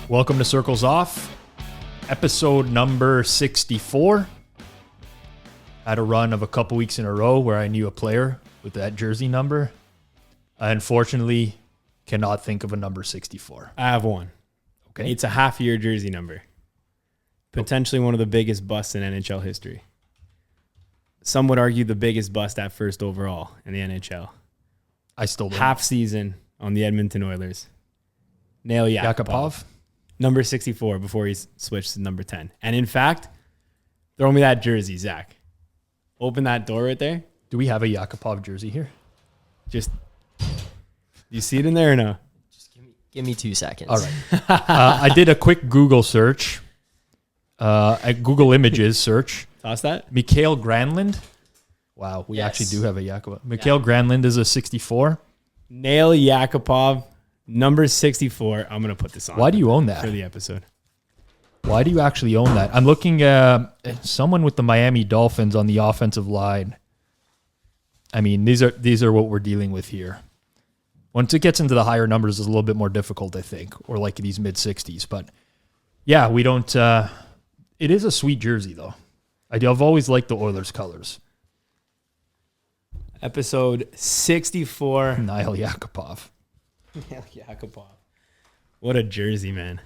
Welcome to CirclesOff, episode number 64. Had a run of a couple weeks in a row where I knew a player with that jersey number. I unfortunately cannot think of a number 64. I have one. Okay. It's a half-year jersey number. Potentially one of the biggest busts in NHL history. Some would argue the biggest bust at first overall in the NHL. I still don't. Half season on the Edmonton Oilers. Nail Yakupov. Number 64 before he switched to number 10. And in fact, throw me that jersey, Zach. Open that door right there. Do we have a Yakupov jersey here? Just, you see it in there or no? Just give me 2 seconds. All right. I did a quick Google search, a Google Images search. Toss that. Mikhail Granlund. Wow, we actually do have a Yakupov. Mikhail Granlund is a 64. Nail Yakupov, number 64. I'm going to put this on. Why do you own that? For the episode. Why do you actually own that? I'm looking at someone with the Miami Dolphins on the offensive line. I mean, these are what we're dealing with here. Once it gets into the higher numbers, it's a little bit more difficult, I think, or like these mid-60s. But yeah, we don't. It is a sweet jersey, though. I've always liked the Oilers colors. Episode 64. Nail Yakupov. Nail Yakupov. What a jersey, man.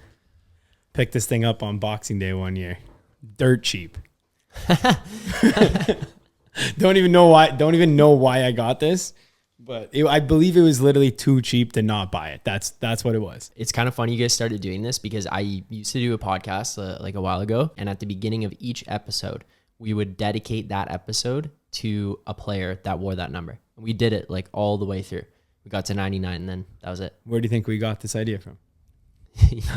Picked this thing up on Boxing Day one year. Dirt cheap. Don't even know why I got this, but I believe it was literally too cheap to not buy it. That's what it was. It's kind of funny you guys started doing this because I used to do a podcast like a while ago, and at the beginning of each episode, we would dedicate that episode to a player that wore that number. And we did it like all the way through. We got to 99, and then that was it. Where do you think we got this idea from? It's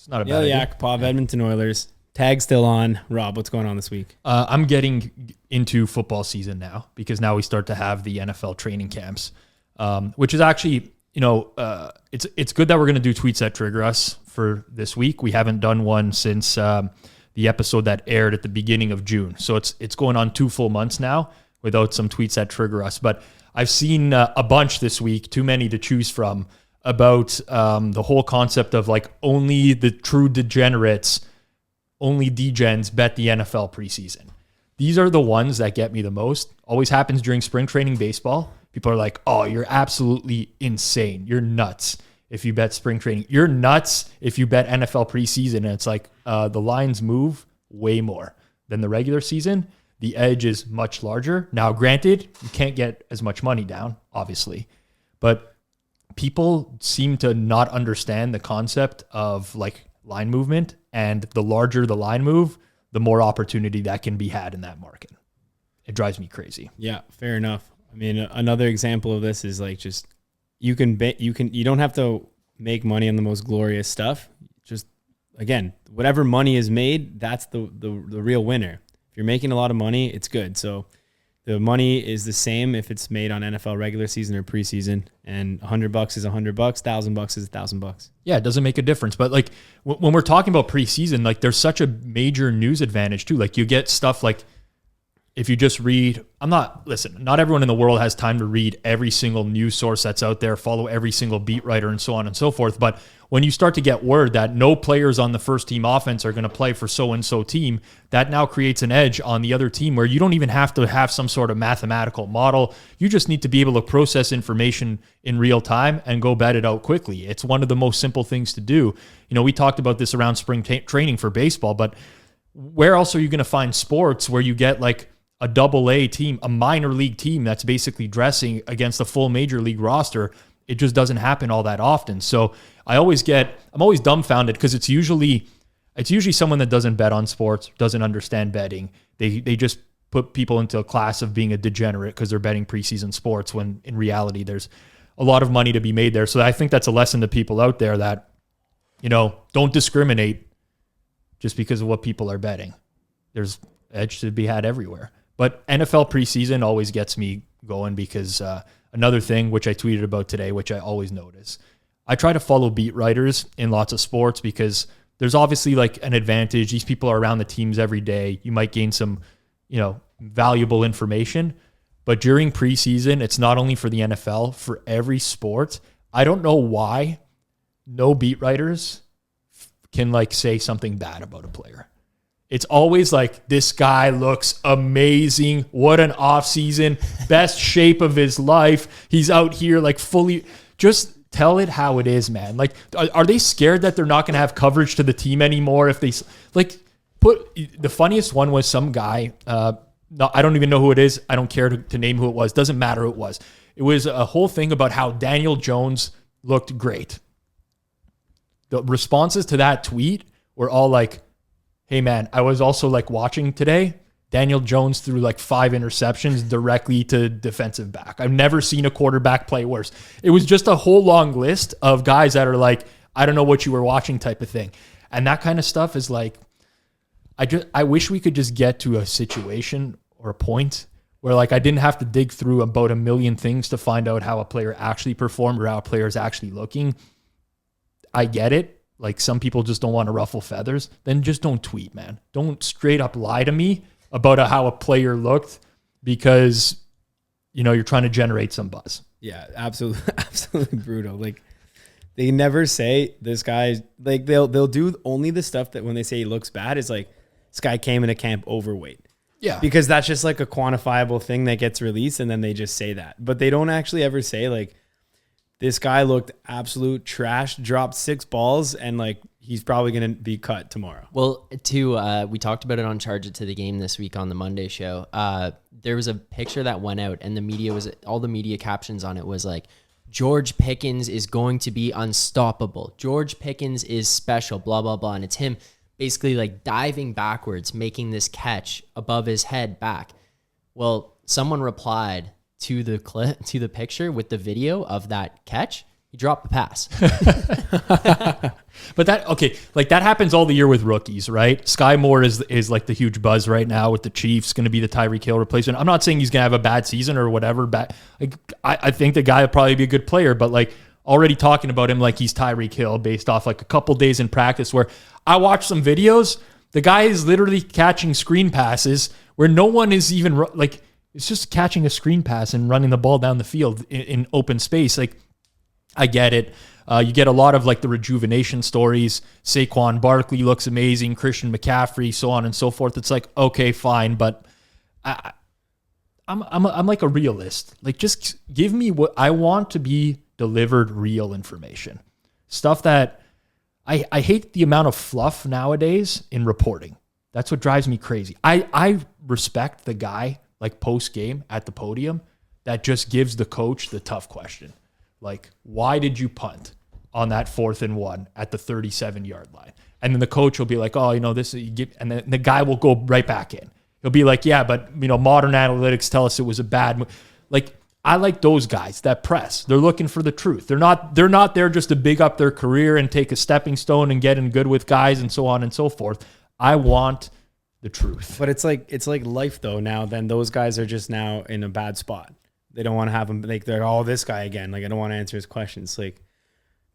not a bad idea. Yakupov, Edmonton Oilers. Tag still on. Rob, what's going on this week? I'm getting into football season now because now we start to have the NFL training camps, which is actually, it's good that we're going to do tweets that trigger us for this week. We haven't done one since the episode that aired at the beginning of June. So it's going on 2 full months now without some tweets that trigger us. But I've seen a bunch this week, too many to choose from, about the whole concept of like only the true degenerates, only degens bet the NFL preseason. These are the ones that get me the most. Always happens during spring training baseball. People are like, oh, you're absolutely insane. You're nuts if you bet spring training. You're nuts if you bet NFL preseason. And it's like the lines move way more than the regular season. The edge is much larger. Now, granted, you can't get as much money down, obviously. But people seem to not understand the concept of like line movement. And the larger the line move, the more opportunity that can be had in that market. It drives me crazy. Yeah, fair enough. I mean, another example of this is like just you don't have to make money on the most glorious stuff. Just again, whatever money is made, that's the real winner. If you're making a lot of money, it's good. So the money is the same if it's made on NFL regular season or preseason, and $100 is $100, $1,000 is $1,000. Yeah, it doesn't make a difference. But like when we're talking about preseason, like there's such a major news advantage too. Like you get stuff like if you just read, not everyone in the world has time to read every single news source that's out there, follow every single beat writer and so on and so forth. But when you start to get word that no players on the first team offense are going to play for so-and-so team, that now creates an edge on the other team where you don't even have to have some sort of mathematical model. You just need to be able to process information in real time and go bet it out quickly. It's one of the most simple things to do. We talked about this around spring training for baseball, but where else are you going to find sports where you get like a AA team, a minor league team that's basically dressing against a full major league roster? It just doesn't happen all that often. So I'm always dumbfounded because it's usually someone that doesn't bet on sports, doesn't understand betting. They just put people into a class of being a degenerate because they're betting preseason sports when in reality there's a lot of money to be made there. So I think that's a lesson to people out there that, don't discriminate just because of what people are betting. There's edge to be had everywhere. But NFL preseason always gets me going because another thing, which I tweeted about today, which I always notice, I try to follow beat writers in lots of sports because there's obviously like an advantage. These people are around the teams every day. You might gain some, valuable information. But during preseason, it's not only for the NFL, for every sport. I don't know why no beat writers can like say something bad about a player. It's always like, this guy looks amazing. What an off season, best shape of his life. He's out here like fully. Just tell it how it is, man. Like, are they scared that they're not going to have coverage to the team anymore? If they like the funniest one was some guy. No, I don't even know who it is. I don't care to name who it was. Doesn't matter who it was. It was a whole thing about how Daniel Jones looked great. The responses to that tweet were all like, hey man, I was also like watching today. Daniel Jones threw like 5 interceptions directly to defensive back. I've never seen a quarterback play worse. It was just a whole long list of guys that are like, I don't know what you were watching type of thing. And that kind of stuff is like, I wish we could just get to a situation or a point where like I didn't have to dig through about a million things to find out how a player actually performed or how a player is actually looking. I get it. Like, some people just don't want to ruffle feathers. Then just don't tweet, man. Don't straight up lie to me about how a player looked because, you're trying to generate some buzz. Yeah, absolutely brutal. Like, they never say this guy, like they'll do only the stuff that when they say he looks bad is like, this guy came into camp overweight. Yeah. Because that's just like a quantifiable thing that gets released and then they just say that. But they don't actually ever say like, this guy looked absolute trash, dropped 6 balls, and like he's probably going to be cut tomorrow. Well, we talked about it on Charge It to the Game this week on the Monday show. There was a picture that went out and all the media captions on it was like, George Pickens is going to be unstoppable. George Pickens is special, blah, blah, blah. And it's him basically like diving backwards, making this catch above his head back. Well, someone replied to the picture with the video of that catch. He dropped the pass. But that happens all the year with rookies, right? Sky Moore is like the huge buzz right now with the Chiefs, going to be the Tyreek Hill replacement. I'm not saying he's going to have a bad season or whatever. I think the guy will probably be a good player, but like already talking about him like he's Tyreek Hill based off like a couple days in practice where I watched some videos. The guy is literally catching screen passes where no one is even like, it's just catching a screen pass and running the ball down the field in open space. Like, I get it. You get a lot of like the rejuvenation stories. Saquon Barkley looks amazing. Christian McCaffrey, so on and so forth. It's like, okay, fine, but I'm like a realist. Like, just give me what I want to be delivered. Real information, stuff that I hate the amount of fluff nowadays in reporting. That's what drives me crazy. I respect the guy like post game at the podium that just gives the coach the tough question. Like, why did you punt on that 4th and 1 at the 37-yard line? And then the coach will be like, oh, this is, and then the guy will go right back in. He'll be like, yeah, but modern analytics tell us it was a bad move. Like, I like those guys that press. They're looking for the truth. They're not there just to big up their career and take a stepping stone and get in good with guys and so on and so forth. I want the truth. But it's like life though. Now, then those guys are just now in a bad spot. They don't want to have him like they're this guy again. Like, I don't want to answer his questions. Like,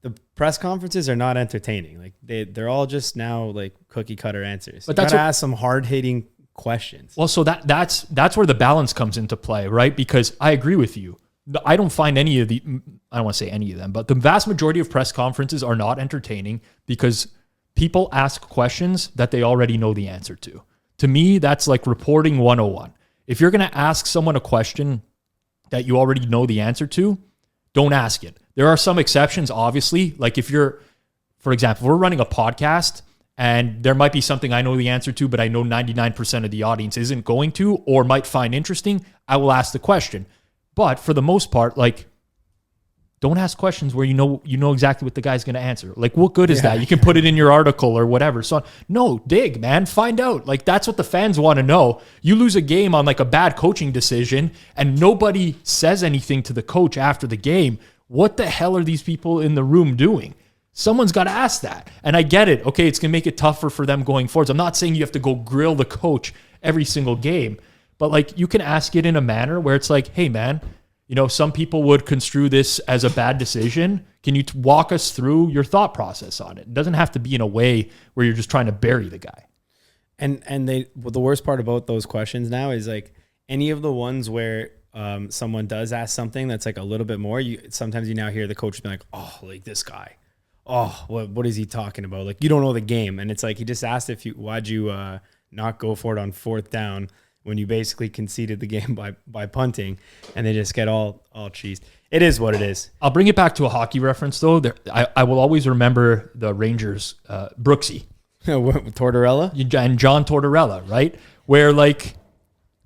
the press conferences are not entertaining. Like, they're all just now like cookie cutter answers. But that's ask some hard hitting questions. Well, so that's where the balance comes into play, right? Because I agree with you. I don't find I don't want to say any of them, but the vast majority of press conferences are not entertaining because people ask questions that they already know the answer to. To me, that's like reporting 101. If you're going to ask someone a question that you already know the answer to, don't ask it. There are some exceptions, obviously. Like if you're, for example, we're running a podcast and there might be something I know the answer to, but I know 99% of the audience isn't going to or might find interesting, I will ask the question. But for the most part, like, don't ask questions where you know exactly what the guy's going to answer. Like, what good is that? You can put it in your article or whatever. So no, dig, man, find out. Like, that's what the fans want to know. You lose a game on like a bad coaching decision and nobody says anything to the coach after the game. What the hell are these people in the room doing? Someone's got to ask that. And I get it. Okay, it's going to make it tougher for them going forwards. I'm not saying you have to go grill the coach every single game, but like you can ask it in a manner where it's like, hey, man, some people would construe this as a bad decision. Can you walk us through your thought process on it? It doesn't have to be in a way where you're just trying to bury the guy. And the worst part about those questions now is like any of the ones where someone does ask something that's like a little bit more, sometimes you now hear the coach be like, oh, like this guy. oh, what is he talking about? Like, you don't know the game. And it's like, he just asked why'd you not go for it on 4th down when you basically conceded the game by punting, and they just get all cheesed. It is what it is. I'll bring it back to a hockey reference though. I will always remember the Rangers, Brooksy. Tortorella? And John Tortorella, right? Where, like,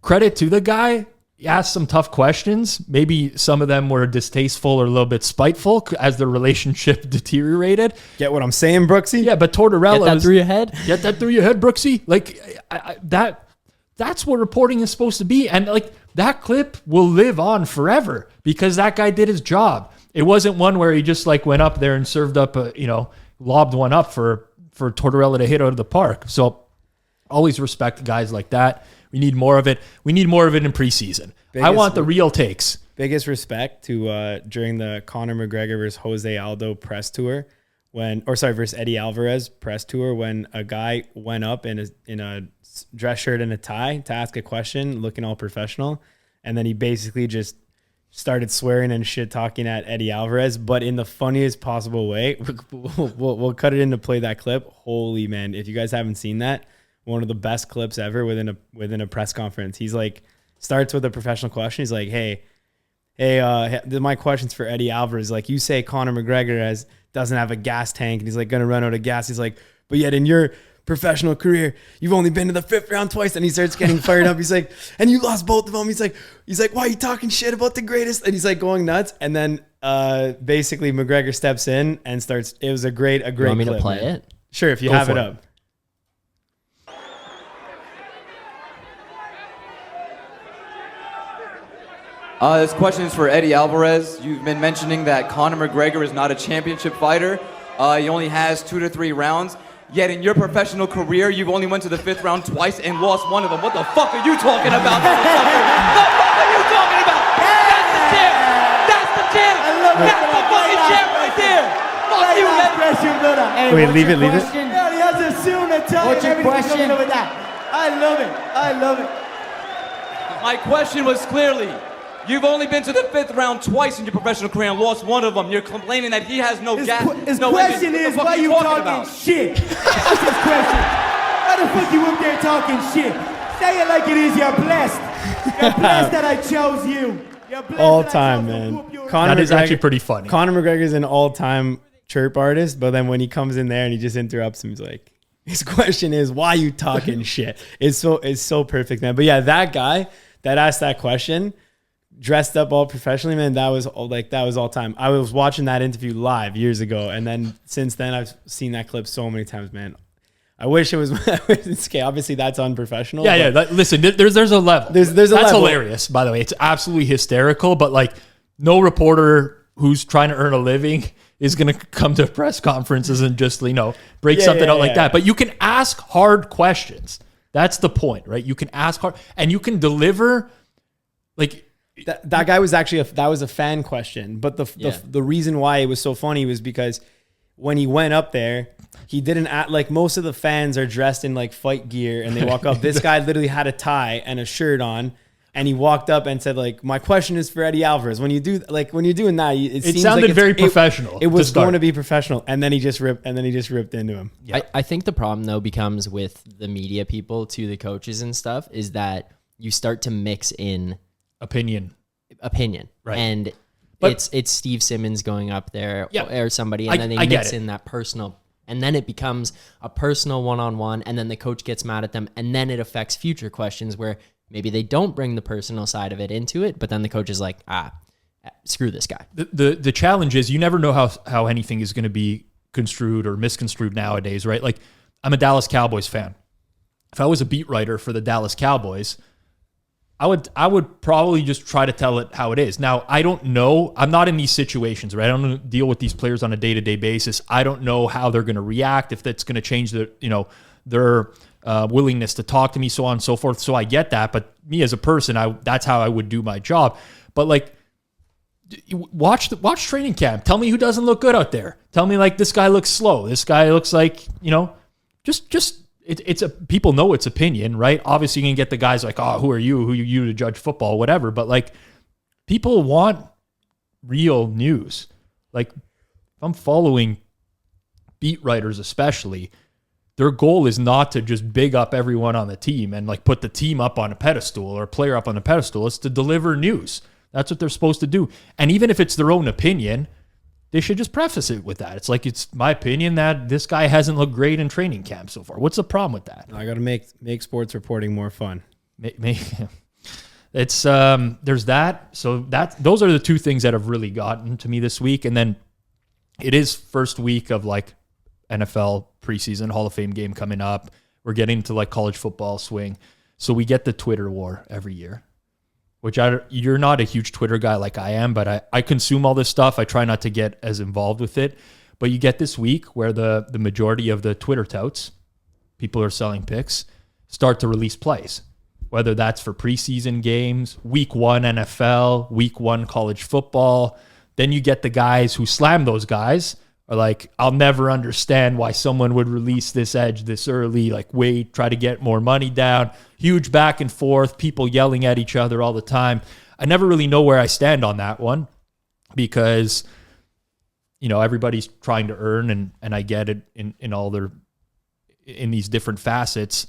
credit to the guy, he asked some tough questions. Maybe some of them were distasteful or a little bit spiteful as the relationship deteriorated. Get what I'm saying, Brooksy? Yeah, but Tortorella... Get that through your head? Get that through your head, Brooksy. Like, that's what reporting is supposed to be. And, like, that clip will live on forever because that guy did his job. It wasn't one where he just, like, went up there and served up lobbed one up for Tortorella to hit out of the park. So always respect guys like that. We need more of it. We need more of it in preseason. I want the real takes. Biggest respect to during the Conor McGregor versus Jose Aldo press tour versus Eddie Alvarez press tour, when a guy went up in a dress shirt and a tie to ask a question, looking all professional, and then he basically just started swearing and shit talking at Eddie Alvarez, but in the funniest possible way. We'll cut it in to play that clip. Holy man, if you guys haven't seen that, one of the best clips ever within a press conference. He's like, starts with a professional question. He's like, hey, my question's for Eddie Alvarez. Like, you say Conor McGregor doesn't have a gas tank and he's like gonna run out of gas. He's like, but yet in your professional career, you've only been to the 5th round twice. And he starts getting fired up. He's like, and you lost both of them. He's like, why are you talking shit about the greatest? And he's like going nuts. And then basically McGregor steps in and starts. It was a great You want me clip, to play man. it? Sure, if you Go have for it it. up. This question is for Eddie Alvarez. You've been mentioning that Conor McGregor is not a championship fighter. He only has 2 to 3 rounds. Yet in your professional career, you've only went to the 5th round twice and lost one of them. What the fuck are you talking about? What the fuck are you talking about? That's the champ. That's the champ. That's the fucking champ right there. Fuck you, man. Wait, leave it. What's your question? I love it. My question was clearly, you've only been to the 5th round twice in your professional career and lost one of them. You're complaining that he has no gas. His no question engine. is, why you talking shit? That's his question. Why the fuck you up there talking shit? Say it like it is. You're blessed. You're blessed that I chose you. You're blessed All that I time, chose to man. whoop your Conor That is McGregor- actually pretty funny. Conor McGregor's an all-time chirp artist, but then when he comes in there and he just interrupts him, he's like, his question is, why you talking shit? It's so perfect, man. But yeah, that guy that asked that question, dressed up all professionally, man, that was all time. I was watching that interview live years ago, and then since then I've seen that clip so many times, man. I wish it was okay, obviously that's unprofessional. Yeah. Listen, there's a level. There's a That's level. hilarious, by the way. It's absolutely hysterical, but, like, no reporter who's trying to earn a living is going to come to press conferences and just, break something out like that. But you can ask hard questions. That's the point, right? You can ask hard, and you can deliver, like... That guy was actually that was a fan question, but the reason why it was so funny was because when he went up there, he didn't act like most of the fans are dressed in like fight gear and they walk up. This guy literally had a tie and a shirt on, and he walked up and said, like, my question is for Eddie Alvarez. When you're doing that, it seems sounded like very professional. It was to start. going to be professional, and then he just ripped into him. Yeah. I think the problem, though, becomes with the media people to the coaches and stuff is that you start to mix in opinion. Right. And it's Steve Simmons going up there or somebody, and then they mix in that personal, and then it becomes a personal one-on-one, and then the coach gets mad at them, and then it affects future questions where maybe they don't bring the personal side of it into it, but then the coach is like, screw this guy. The challenge is you never know how anything is going to be construed or misconstrued nowadays, right? Like, I'm a Dallas Cowboys fan. If I was a beat writer for the Dallas Cowboys, I would probably just try to tell it how it is. Now, I don't know. I'm not in these situations, right? I don't deal with these players on a day-to-day basis. I don't know how they're going to react, if that's going to change their willingness to talk to me, so on and so forth. So I get that. But me as a person, that's how I would do my job. But, like, watch training camp. Tell me who doesn't look good out there. Tell me, like, this guy looks slow. This guy looks like, just people know it's opinion, right? Obviously, you can get the guys like, who are you? Who are you to judge football? Whatever. But, like, people want real news. Like, if I'm following beat writers especially, their goal is not to just big up everyone on the team and like put the team up on a pedestal or a player up on a pedestal. It's to deliver news. That's what they're supposed to do. And even if it's their own opinion, they should just preface it with that. It's like, it's my opinion that this guy hasn't looked great in training camp so far. What's the problem with that? I got to make sports reporting more fun. It's there's that. So those are the two things that have really gotten to me this week. And then it is first week of like NFL preseason, Hall of Fame game coming up. We're getting to like college football swing. So we get the Twitter war every year, which you're not a huge Twitter guy like I am, but I consume all this stuff. I try not to get as involved with it. But you get this week where the majority of the Twitter touts, people who are selling picks, start to release plays, whether that's for preseason games, week 1 NFL, week 1 college football. Then you get the guys who slam those guys are like, I'll never understand why someone would release this edge this early, like wait, try to get more money down. Huge back and forth, people yelling at each other all the time. I never really know where I stand on that one because, you know, everybody's trying to earn and I get it in these different facets.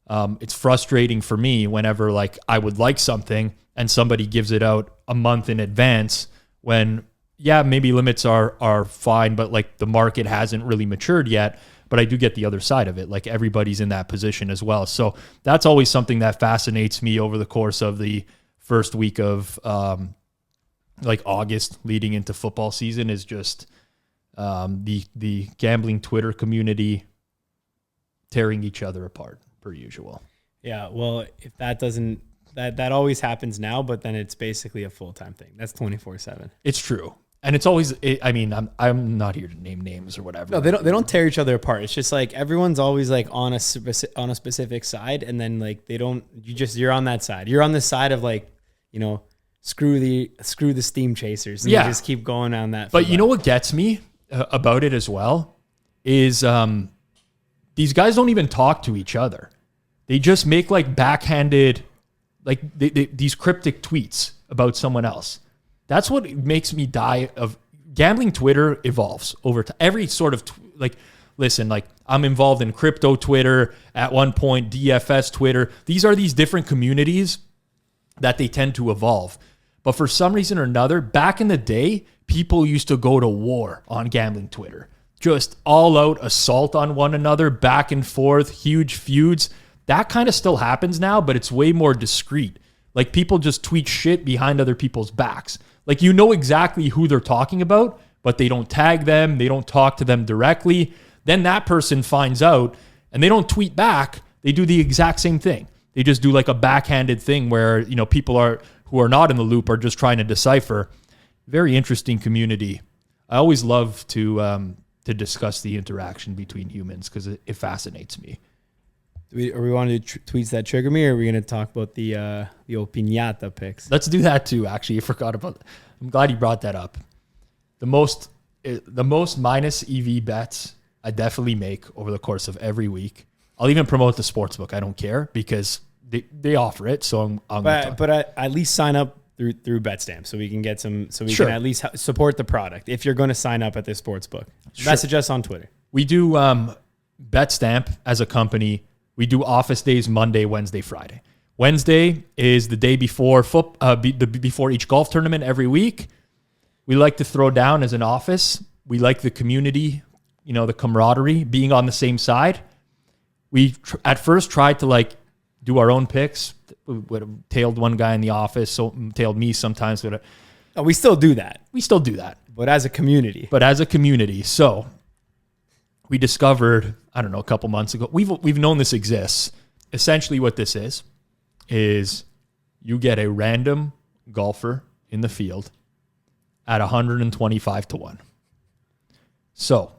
It's frustrating for me whenever like I would like something and somebody gives it out a month in advance when, yeah, maybe limits are fine, but like the market hasn't really matured yet. But I do get the other side of it. Like everybody's in that position as well. So that's always something that fascinates me over the course of the first week of like August leading into football season is just the gambling Twitter community tearing each other apart per usual. Yeah, well, if that doesn't, that always happens now, but then it's basically a full-time thing. That's 24/7. It's true. And it's always, I mean, I'm not here to name names or whatever. No, they don't tear each other apart. It's just like everyone's always like on a specific side, and then like you're on that side. You're on the side of like, you know, screw the steam chasers. And you just keep going on that. But you know what gets me about it as well is these guys don't even talk to each other. They just make like backhanded, like these cryptic tweets about someone else. That's what makes me die of gambling. Twitter evolves over time. Every sort of listen, like I'm involved in crypto Twitter at one point, DFS Twitter. These are these different communities that they tend to evolve. But for some reason or another, back in the day, people used to go to war on gambling Twitter. Just all out assault on one another, back and forth, huge feuds. That kind of still happens now, but it's way more discreet. Like people just tweet shit behind other people's backs. Like you know exactly who they're talking about, but they don't tag them. They don't talk to them directly. Then that person finds out and they don't tweet back. They do the exact same thing. They just do like a backhanded thing where, you know, people who are not in the loop are just trying to decipher. Very interesting community. I always love to discuss the interaction between humans because it fascinates me. Are we want to do tweets that trigger me, or are we going to talk about the old Pinata Picks? Let's do that too. Actually, I forgot about that. I'm glad you brought that up. The most minus EV bets I definitely make over the course of every week. I'll even promote the sportsbook. I don't care because they offer it. So but I at least sign up through betstamp so we can get some. So we can at least support the product. If you're going to sign up at this sportsbook, message us on Twitter. We do betstamp as a company. We do office days Monday, Wednesday, Friday. Wednesday is the day before before each golf tournament every week. We like to throw down as an office. We like the community, you know, the camaraderie, being on the same side. We at first tried to like do our own picks. We tailed one guy in the office, so tailed me sometimes. We still do that. But as a community. So we discovered, I don't know, a couple months ago, we've known this exists. Essentially what this is you get a random golfer in the field at 125-1. So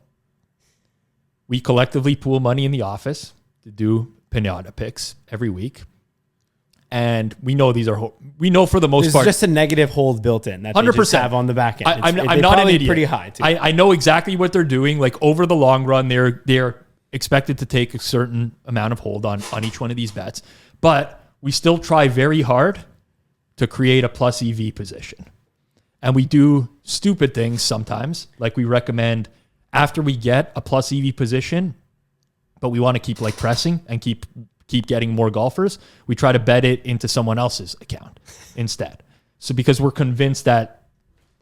we collectively pool money in the office to do Pinata Picks every week. And we know we know for the most part. There's just a negative hold built in that 100%. They just have on the back end. I'm not an idiot. Pretty high too. I know exactly what they're doing. Like over the long run, they're expected to take a certain amount of hold on each one of these bets. But we still try very hard to create a plus EV position. And we do stupid things sometimes. Like we recommend after we get a plus EV position, but we want to keep like pressing and keep getting more golfers, we try to bet it into someone else's account instead. So because we're convinced that,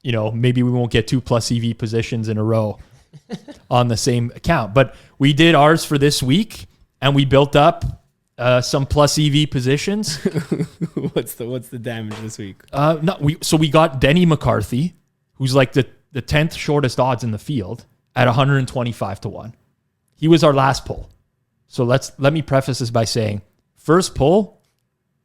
you know, maybe we won't get 2 plus EV positions in a row on the same account. But we did ours for this week, and we built up some plus EV positions. What's the damage this week? We got Denny McCarthy, who's like the 10th shortest odds in the field at 125 to 1. He was our last pull. So let me preface this by saying, first pull,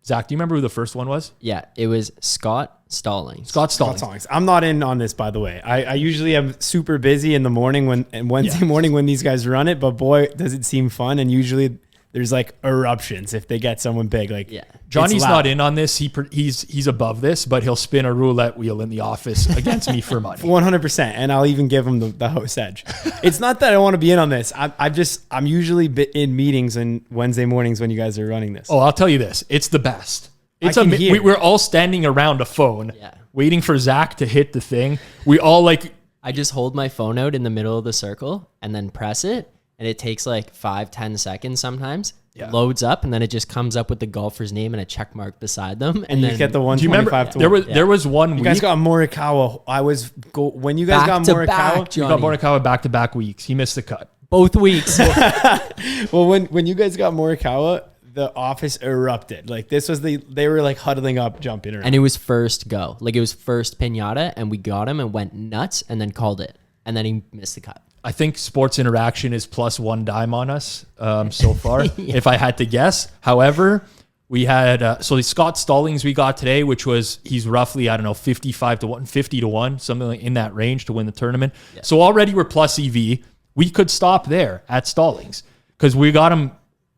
Zach, do you remember who the first one was? Yeah, it was Scott Stallings. Scott Stallings. I'm not in on this, by the way. I usually am super busy in the morning Wednesday morning when these guys run it, but boy, does it seem fun. And usually there's like eruptions if they get someone big. Like, yeah. Johnny's not in on this. He's above this, but he'll spin a roulette wheel in the office against me for money. 100%. And I'll even give him the host edge. It's not that I want to be in on this. I'm usually in meetings on Wednesday mornings when you guys are running this. Oh, I'll tell you this. It's the best. We're all standing around a phone waiting for Zach to hit the thing. We all I just hold my phone out in the middle of the circle and then press it. And it takes like 5-10 seconds sometimes. Yeah. Loads up, and then it just comes up with the golfer's name and a check mark beside them. And then you get the 125 to 1. There was one week. You guys got Morikawa. When you guys got Morikawa. You got Morikawa back-to-back weeks. He missed the cut. Both weeks. Well, when you guys got Morikawa, the office erupted. Like this was they were like huddling up, jumping around. And it was first go. Like it was first Pinata, and we got him and went nuts and then called it. And then he missed the cut. I think Sports Interaction is plus one dime on us so far, if I had to guess. However, we had, so the Scott Stallings we got today, which was, he's roughly, 55 to 1, 50 to 1, something like in that range to win the tournament. Yeah. So already we're plus EV. We could stop there at Stallings because we got him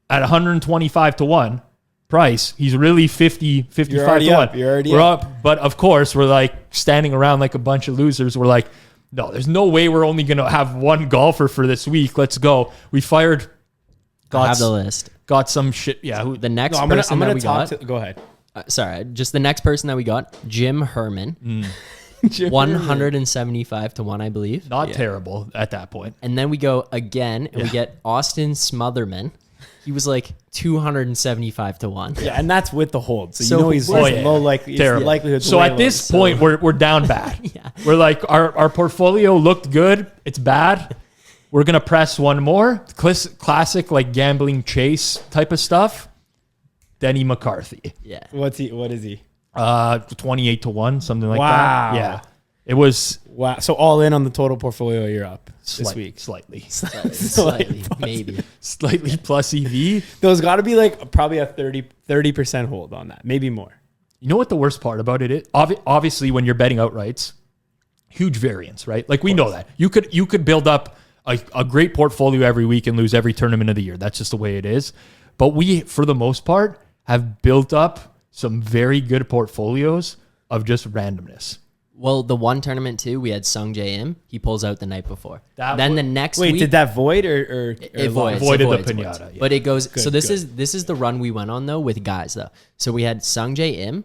at 125 to 1 price. He's really 55 to 1. We're up. But of course, we're like standing around like a bunch of losers. We're like, no, there's no way we're only going to have one golfer for this week. Let's go. We fired. I have the list. Got some shit. Yeah. The next person that we got. Go ahead. Sorry. Just the next person that we got, Jim Herman. 175 to 1, I believe. Not terrible at that point. And then we go again and we get Austin Smotherman. He was like 275 to 1. Yeah, and that's with the hold. So you know he's low likelihood. So at this point, we're down bad. Yeah. We're like, our portfolio looked good. It's bad. We're going to press one more. Classic like gambling chase type of stuff. Denny McCarthy. Yeah. What is he? 28 to 1, something like that. Yeah. It was. Wow. So all in on the total portfolio, you're up this week. Slightly, maybe. Slightly plus EV. There's got to be like probably a 30% hold on that, maybe more. You know what the worst part about it is? Obviously, when you're betting outrights, huge variance, right? Like we know that. You could build up a great portfolio every week and lose every tournament of the year. That's just the way it is. But we, for the most part, have built up some very good portfolios of just randomness. Well, the one tournament too, we had Sung Jae Im. He pulls out the night before. The next week, did that void or it voided the Pinata? Yeah. But it goes. Good, so this is the run we went on though with guys though. So we had Sung Jae Im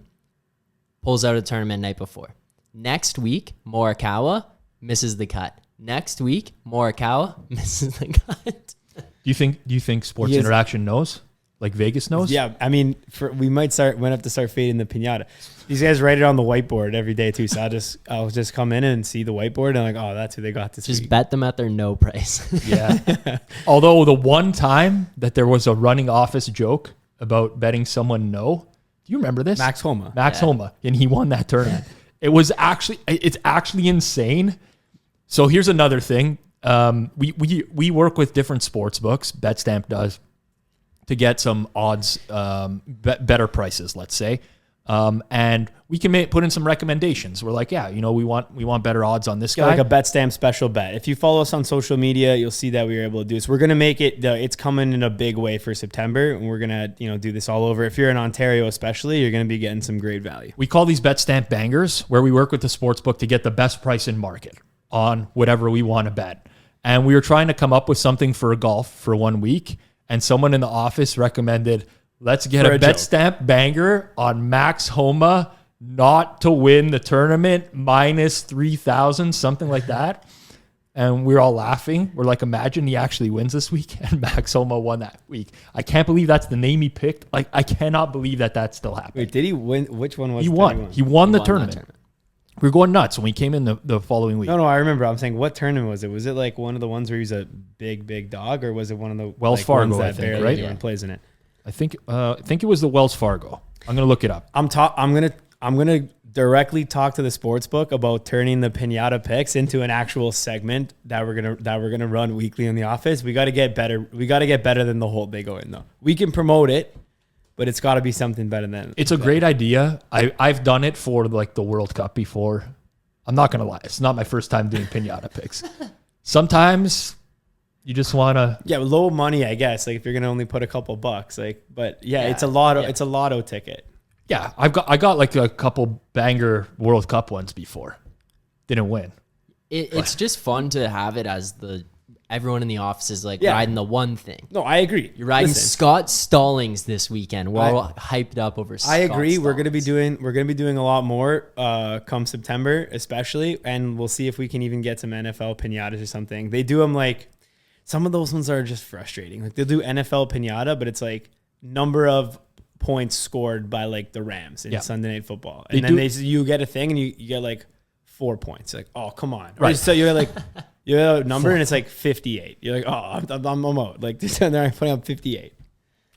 pulls out a tournament night before. Next week, Morikawa misses the cut. Next week, Morikawa misses the cut. Do you think Sports Interaction knows? Like Vegas knows? Yeah, I mean, we might have to start fading the Pinata. These guys write it on the whiteboard every day too, so I'll just come in and see the whiteboard and like, oh, that's who they got this week. Just bet them at their no price. Yeah. Although the one time that there was a running office joke about betting someone no, do you remember this? Max Homa, and he won that tournament. It's actually insane. So here's another thing. We work with different sports books. Betstamp does. To get some odds, better prices, let's say. And we can put in some recommendations. We're like, yeah, we want better odds on this guy. Like a Betstamp special bet. If you follow us on social media, you'll see that we were able to do this. We're going to make it, it's coming in a big way for September. And we're going to, do this all over. If you're in Ontario, especially, you're going to be getting some great value. We call these Betstamp bangers, where we work with the sports book to get the best price in market on whatever we want to bet. And we were trying to come up with something for golf for 1 week. And someone in the office recommended, let's get a Betstamp banger on Max Homa not to win the tournament, minus 3,000, something like that. And we're all laughing. We're like, imagine he actually wins this week. And Max Homa won that week. I can't believe that's the name he picked. Like, I cannot believe that that's still happening. Wait, did he win? Which one was He it? won. He won the tournament. We were going nuts when we came in the following week. No, I remember. I'm saying, what tournament was it? Was it like one of the ones where he was a big dog, or was it one of the Wells like, Fargo, ones that I think, barely right? even plays in it? I think it was the Wells Fargo. I'm gonna look it up. I'm gonna directly talk to the sports book about turning the Pinata Picks into an actual segment that we're gonna run weekly in the office. We got to get better. We got to get better than the whole they go in though. We can promote it, but it's got to be something better than. It's a great idea. I've done it for like the World Cup before. I'm not gonna lie. It's not my first time doing Pinata Picks. Sometimes you just wanna low money, I guess. Like if you're gonna only put a couple bucks, like, but it's a lotto. It's a lotto ticket. Yeah, I got like a couple banger World Cup ones before. Didn't win. It's just fun to have it as everyone in the office is like riding the one thing. No, I agree. You're riding Scott Stallings this weekend. We're all hyped up over Scott I agree. Stallings. We're gonna be doing a lot more come September, especially, and we'll see if we can even get some NFL pinatas or something. They do them like some of those ones are just frustrating. Like they'll do NFL pinata, but it's like number of points scored by like the Rams in Sunday Night Football, and you get a thing and you get like 4 points. Like, oh come on, right? So you're like you have a number and it's like 58. You're like, oh I'm out. Like they're putting up 58.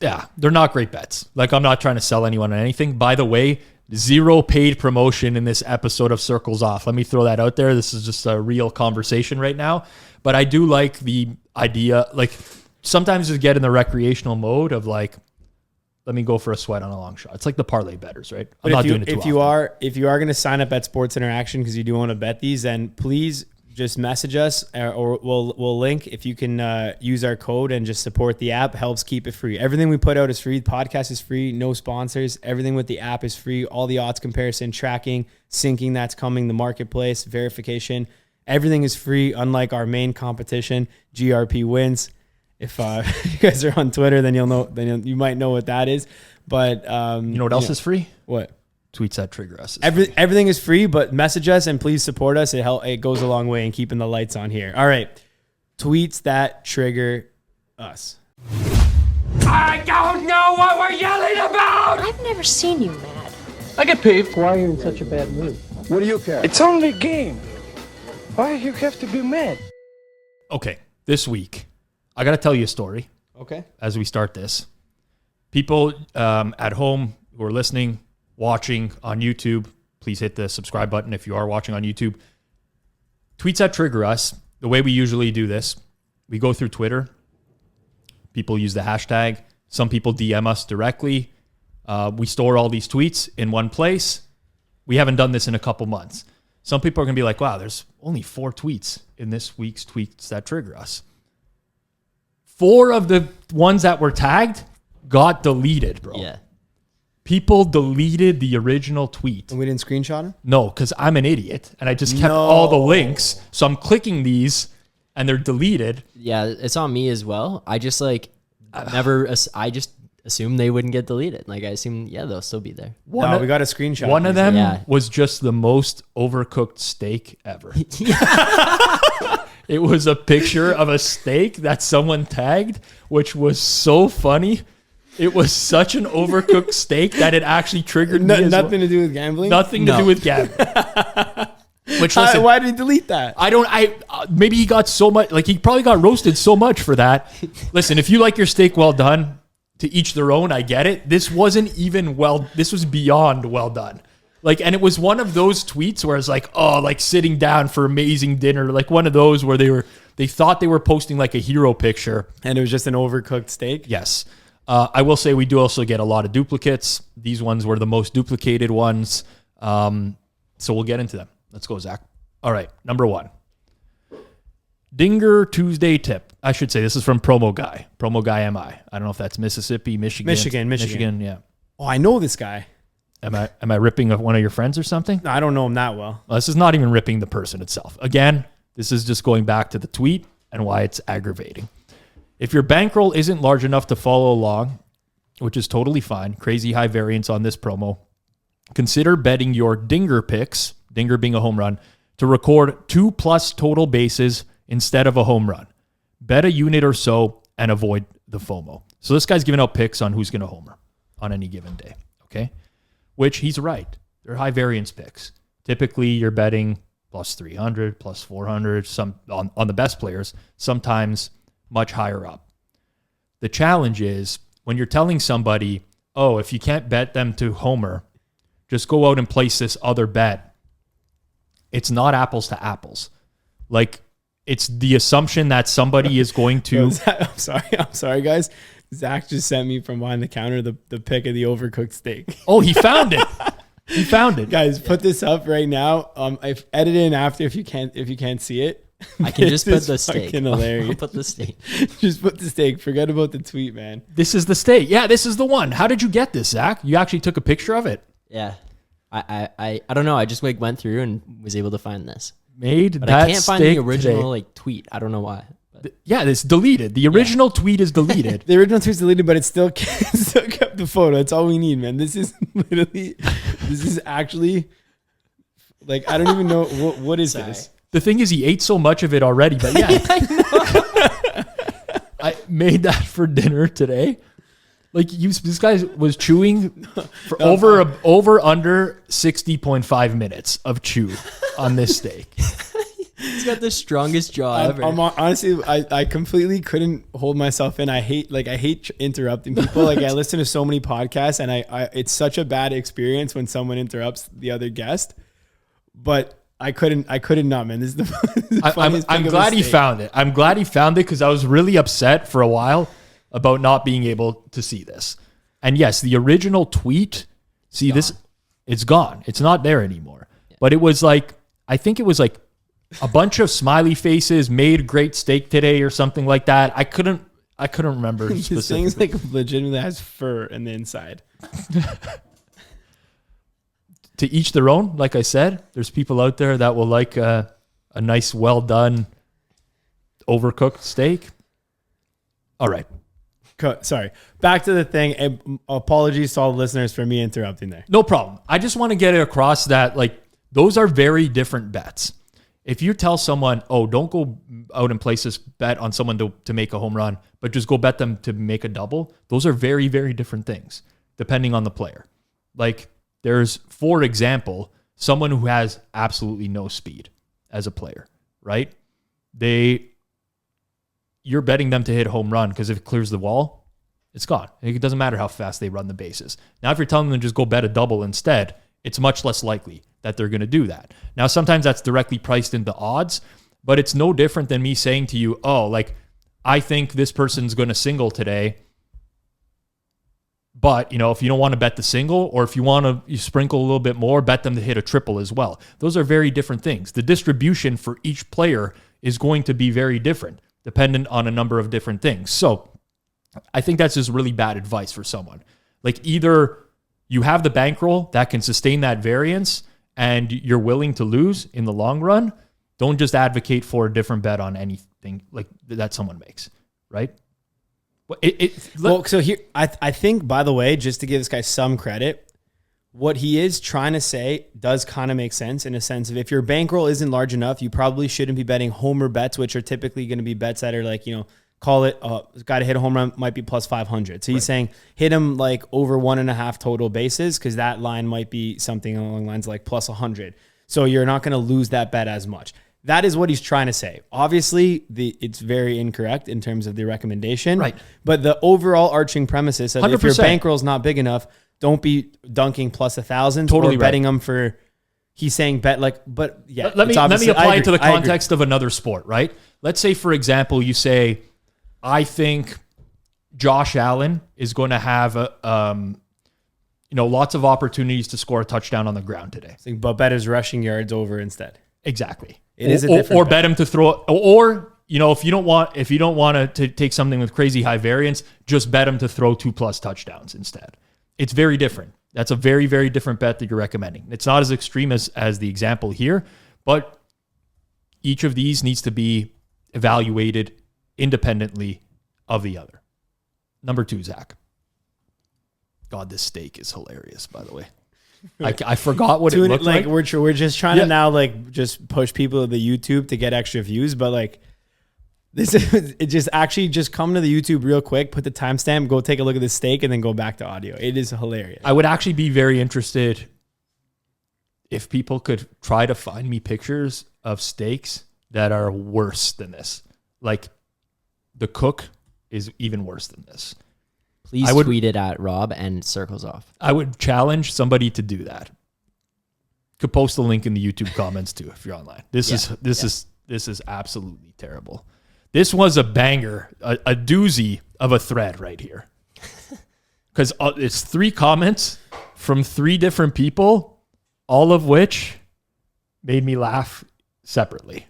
Yeah, they're not great bets. Like I'm not trying to sell anyone on anything. By the way, 0 paid promotion in this episode of Circles Off. Let me throw that out there. This is just a real conversation right now. But I do like the idea. Like sometimes just get in the recreational mode of like, let me go for a sweat on a long shot. It's like the parlay bettors, right? I'm not doing it too often. If you are going to sign up at Sports Interaction because you do want to bet these, then please just message us or we'll link. If you can use our code and just support the app, helps keep it free. Everything we put out is free. The podcast is free. No sponsors. Everything with the app is free. All the odds comparison, tracking, syncing that's coming, the marketplace, verification. Everything is free, unlike our main competition, GRP Wins. If you guys are on Twitter, then you'll know. Then you might know what that is. But you know what else is free? What? Tweets that trigger us. Everything is free, but message us and please support us. It goes a long way in keeping the lights on here. All right, tweets that trigger us. I don't know what we're yelling about. I've never seen you mad. I get peeved. Why are you in such a bad mood? What do you care? It's only a game. Why you have to be mad? Okay, this week I got to tell you a story. Okay. As we start this, people at home who are listening, watching on YouTube, please hit the subscribe button if you are watching on YouTube. Tweets that trigger us. The way we usually do this, we go through Twitter. People use the hashtag. Some people DM us directly. We store all these tweets in one place. We haven't done this in a couple months. Some people are going to be like, wow, there's only 4 tweets in this week's tweets that trigger us. 4 of the ones that were tagged got deleted, bro. Yeah. People deleted the original tweet. And we didn't screenshot them? No, because I'm an idiot and I just kept all the links. So I'm clicking these and they're deleted. Yeah, it's on me as well. I just I just assumed they wouldn't get deleted. Like I assumed, they'll still be there. We got a screenshot. One of them Yeah. was just the most overcooked steak ever. It was a picture of a steak that someone tagged, which was so funny. It was such an overcooked steak that it actually triggered me. Nothing to do with gambling? Nothing to do with gambling. Which, listen, why did he delete that? Maybe he got so much, like he probably got roasted so much for that. Listen, if you like your steak well done, to each their own, I get it. This wasn't even this was beyond well done. Like, and it was one of those tweets where it's like, oh, like sitting down for amazing dinner. Like one of those where they thought they were posting like a hero picture. And it was just an overcooked steak? Yes. I will say we do also get a lot of duplicates. These ones were the most duplicated ones. So we'll get into them. Let's go, Zach. All right. Number 1. Dinger Tuesday tip. I should say this is from Promo Guy. Promo Guy MI. I don't know if that's Mississippi, Michigan. Yeah. Oh, I know this guy. Am I ripping one of your friends or something? No, I don't know him that well. This is not even ripping the person itself. Again, this is just going back to the tweet and why it's aggravating. If your bankroll isn't large enough to follow along, which is totally fine, crazy high variance on this promo, consider betting your Dinger picks, Dinger being a home run, to record 2+ total bases instead of a home run. Bet a unit or so and avoid the FOMO. So this guy's giving out picks on who's going to homer on any given day, okay? Which he's right. They're high variance picks. Typically, you're betting plus 300, plus 400, some on the best players, sometimes much higher up. The challenge is when you're telling somebody, oh, if you can't bet them to homer, just go out and place this other bet. It's not apples to apples. Like, it's the assumption that somebody is going to... I'm sorry, guys. Zach just sent me from behind the counter the pic of the overcooked steak. Oh, he found it. He found it. Guys, put this up right now. I've edited in after if you can't see it. I can just put the steak. Hilarious. I'll put the steak. Just put the steak. Forget about the tweet, man. This is the steak. Yeah, this is the one. How did you get this, Zach? You actually took a picture of it. Yeah. I don't know. I just went through and was able to find this. But I can't find the original tweet. I don't know why. Yeah, it's deleted. The original tweet is deleted. The original tweet's deleted, but it still kept the photo. That's all we need, man. This is actually like, I don't even know what is this. The thing is, he ate so much of it already, but yeah. I made that for dinner today. Like, this guy was chewing for over under 60.5 minutes of chew on this steak. He's got the strongest jaw ever. Honestly, I completely couldn't hold myself in. I hate interrupting people. Like, I listen to so many podcasts, and I it's such a bad experience when someone interrupts the other guest. But I couldn't not, man. This is the funniest I'm glad he found it. I'm glad he found it because I was really upset for a while about not being able to see this. And yes, the original tweet, it's gone. It's not there anymore. Yeah. But it was like, I think it was like a bunch of smiley faces, made great steak today or something like that. I couldn't remember specifically. This thing's like legitimately has fur in the inside. To each their own. Like I said, there's people out there that will like a nice, well done, overcooked steak. All right. Sorry. Back to the thing. Apologies to all the listeners for me interrupting there. No problem. I just want to get it across that, like, those are very different bets. If you tell someone, oh, don't go out and place this bet on someone to make a home run, but just go bet them to make a double, those are very, very different things, depending on the player. Like, there's, for example, someone who has absolutely no speed as a player, right? You're betting them to hit a home run because if it clears the wall, it's gone. It doesn't matter how fast they run the bases. Now, if you're telling them to just go bet a double instead, it's much less likely that they're going to do that. Now, sometimes that's directly priced into odds, but it's no different than me saying to you, oh, like, I think this person's going to single today, but, if you don't want to bet the single, or if you want to sprinkle a little bit more, bet them to hit a triple as well. Those are very different things. The distribution for each player is going to be very different, dependent on a number of different things. So I think that's just really bad advice for someone. Like, either you have the bankroll that can sustain that variance and you're willing to lose in the long run. Don't just advocate for a different bet on anything like that someone makes, right? So here, I think, by the way, just to give this guy some credit, what he is trying to say does kind of make sense, in a sense of, if your bankroll isn't large enough, you probably shouldn't be betting homer bets, which are typically going to be bets that are like, call it, got to hit a home run, might be plus 500. So he's saying hit him like over 1.5 total bases, because that line might be something along the lines like plus 100. So you're not going to lose that bet as much. That is what he's trying to say. Obviously, it's very incorrect in terms of the recommendation. Right. But the overall arching premise is that 100%. If your bankroll is not big enough, don't be dunking plus 1,000. Totally, or betting them for. He's saying bet like, but yeah. Let me apply it to the context of another sport, right? Let's say, for example, you say, I think Josh Allen is going to have lots of opportunities to score a touchdown on the ground today. But bet his rushing yards over instead. Exactly. It is a different bet him to throw, or if you don't want to take something with crazy high variance, just bet him to throw 2+ touchdowns instead. It's very different. That's a very, very different bet that you're recommending. It's not as extreme as the example here, but each of these needs to be evaluated independently of the other. Number 2, Zach. God, this steak is hilarious, by the way. I forgot what it looked like. We're just trying to now just push people to the YouTube to get extra views, but like, It just come to the YouTube real quick, put the timestamp, go take a look at the steak, and then go back to audio. It is hilarious. I would actually be very interested if people could try to find me pictures of steaks that are worse than this. Like the cook is even worse than this. Please tweet it at Rob and CirclesOff. I would challenge somebody to do that. Could post the link in the YouTube comments too if you're online. This is absolutely terrible. This was a banger, a doozy of a thread right here. Because it's 3 comments from 3 different people, all of which made me laugh separately.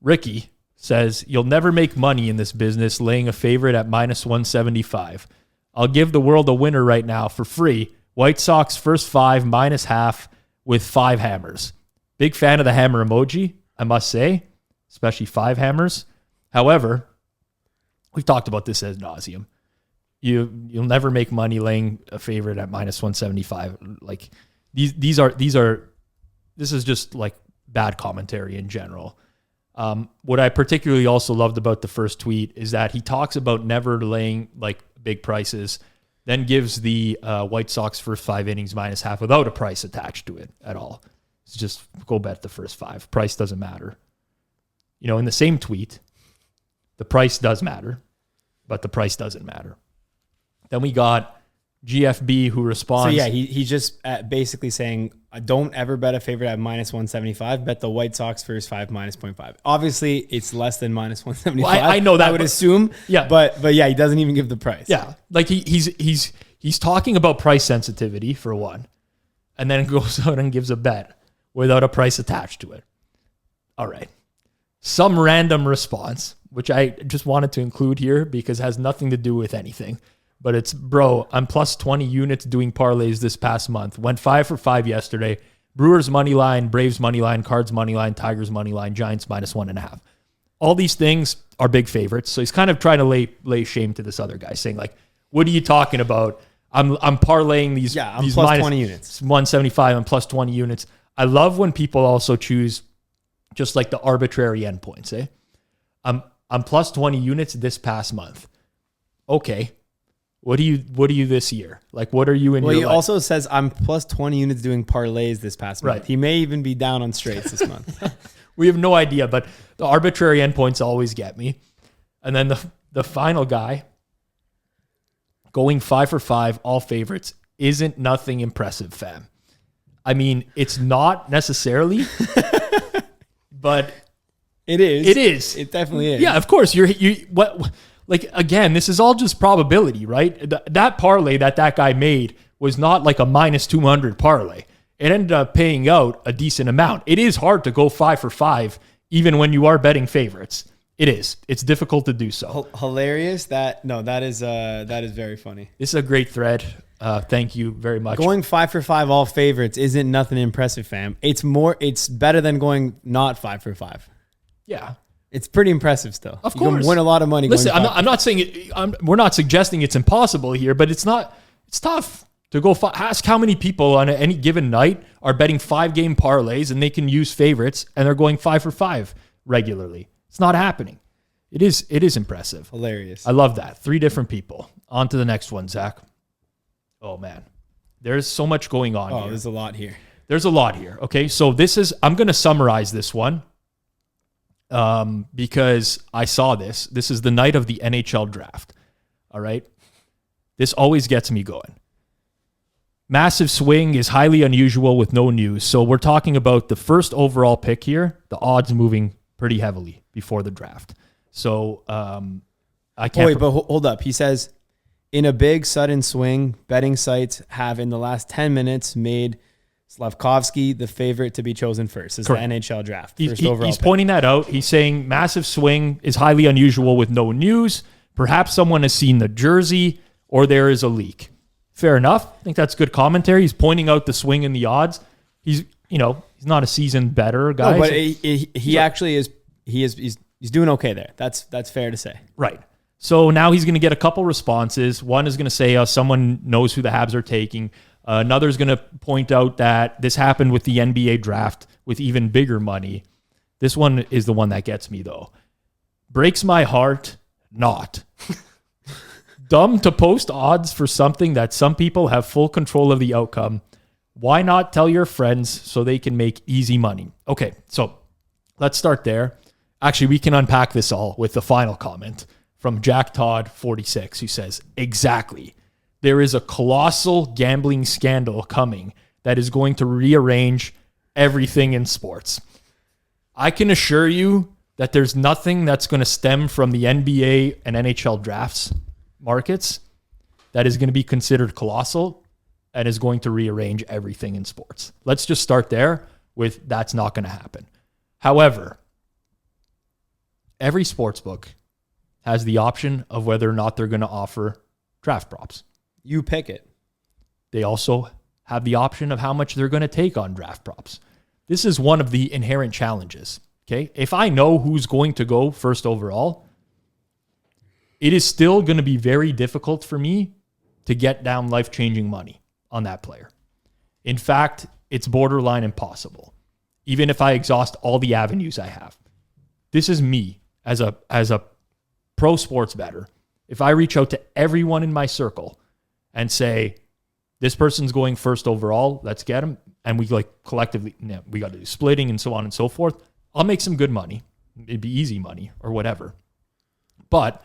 Ricky says, "You'll never make money in this business laying a favorite at -175. I'll give the world a winner right now for free. White Sox first 5 -0.5 with 5 hammers." Big fan of the hammer emoji, I must say, especially 5 hammers. However, we've talked about this ad nauseum. You'll never make money laying a favorite at -175. Like this is just like bad commentary in general. What I particularly also loved about the first tweet is that he talks about never laying like big prices, then gives the White Sox first 5 innings -0.5 without a price attached to it at all. It's just go bet the first 5. Price doesn't matter. In the same tweet, the price does matter, but the price doesn't matter. Then we got GFB who responds. So yeah, he's just basically saying, don't ever bet a favorite at -175. Bet the White Sox first 5 -0.5. Obviously, it's less than -175. Well, I know that. I would assume. Yeah, but yeah, he doesn't even give the price. Yeah, like he's talking about price sensitivity for one, and then goes out and gives a bet without a price attached to it. All right. Some random response, which I just wanted to include here because it has nothing to do with anything. But it's, bro, I'm plus 20 units doing parlays this past month. Went 5 for 5 yesterday. Brewers money line, Braves money line, Cards money line, Tigers money line, Giants -1.5. All these things are big favorites. So he's kind of trying to lay shame to this other guy, saying like, "What are you talking about? I'm parlaying these. Yeah, I'm these plus 20 units. 175. I'm plus 20 units." I love when people also choose just like the arbitrary endpoints. I'm plus 20 units this past month. Okay. What are you this year? Like, what are you in your life? Well, he also says I'm plus 20 units doing parlays this past month. Right. He may even be down on straights this month. We have no idea, but the arbitrary endpoints always get me. And then the final guy going 5 for 5, all favorites, isn't nothing impressive, fam. I mean, it's not necessarily, but it is. It is. It definitely is. Yeah, of course. Like, again, this is all just probability, right? That parlay that guy made was not like a -200 parlay. It ended up paying out a decent amount. It is hard to go 5 for 5, even when you are betting favorites. It is. It's difficult to do so. Hilarious. That is very funny. This is a great thread. Thank you very much. Going 5 for 5 all favorites isn't nothing impressive, fam. It's better than going not 5 for 5. Yeah. It's pretty impressive still. Of you course. can win a lot of money. Listen, I'm not saying it. We're not suggesting it's impossible here, but it's tough to go. Ask how many people on any given night are betting 5-game parlays and they can use favorites and they're going 5 for 5 regularly. It's not happening. It is impressive. Hilarious. I love that. 3 different people. On to the next one, Zach. Oh man, there's so much going on here. There's a lot here. There's a lot here. Okay, so I'm going to summarize this one. Because I saw this. This is the night of the NHL draft. All right. This always gets me going. Massive swing is highly unusual with no news. So we're talking about the first overall pick here. The odds moving pretty heavily before the draft. So I can't. Oh, wait, but hold up. He says, in a big sudden swing, betting sites have in the last 10 minutes made Slavkovsky the favorite to be chosen first. This is the NHL draft. He's pointing that out. He's saying massive swing is highly unusual with no news. Perhaps someone has seen the jersey or there is a leak. Fair enough. I think that's good commentary. He's pointing out the swing in the odds. He's not a seasoned bettor guy. No, but he actually is. He's doing okay there. That's fair to say. Right. So now he's going to get a couple responses. One is going to say someone knows who the Habs are taking. Another is going to point out that this happened with the NBA draft with even bigger money. This one is the one that gets me, though. Breaks my heart not. Dumb to post odds for something that some people have full control of the outcome. Why not tell your friends so they can make easy money? Okay, so let's start there. Actually, we can unpack this all with the final comment from Jack Todd 46, who says, exactly. There is a colossal gambling scandal coming that is going to rearrange everything in sports. I can assure you that there's nothing that's going to stem from the NBA and NHL drafts markets that is going to be considered colossal and is going to rearrange everything in sports. Let's just start there with that's not going to happen. However, every sportsbook has the option of whether or not they're going to offer draft props. You pick it. They also have the option of how much they're going to take on draft props. This is one of the inherent challenges. Okay. If I know who's going to go first overall, it is still going to be very difficult for me to get down life-changing money on that player. In fact, it's borderline impossible, even if I exhaust all the avenues I have. This is me as a pro sports bettor. If I reach out to everyone in my circle and say, this person's going first overall, let's get him, and we collectively, we got to do splitting and so on and so forth, I'll make some good money. It'd be easy money or whatever. But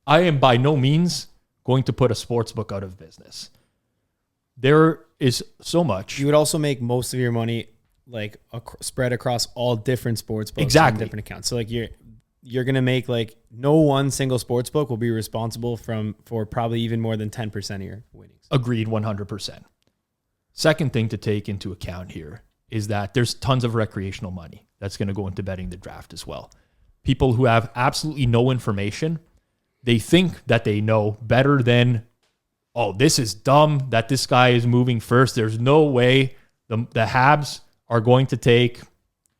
I am by no means going to put a sports book out of business. There is so much. You would also make most of your money spread across all different sports books Exactly. and different accounts. So you're going to make no one single sports book will be responsible for probably even more than 10% of your winnings. Agreed 100%. Second thing to take into account here is that there's tons of recreational money that's going to go into betting the draft as well. People who have absolutely no information, they think that they know better than, oh, this is dumb that this guy is moving first. There's no way the Habs are going to take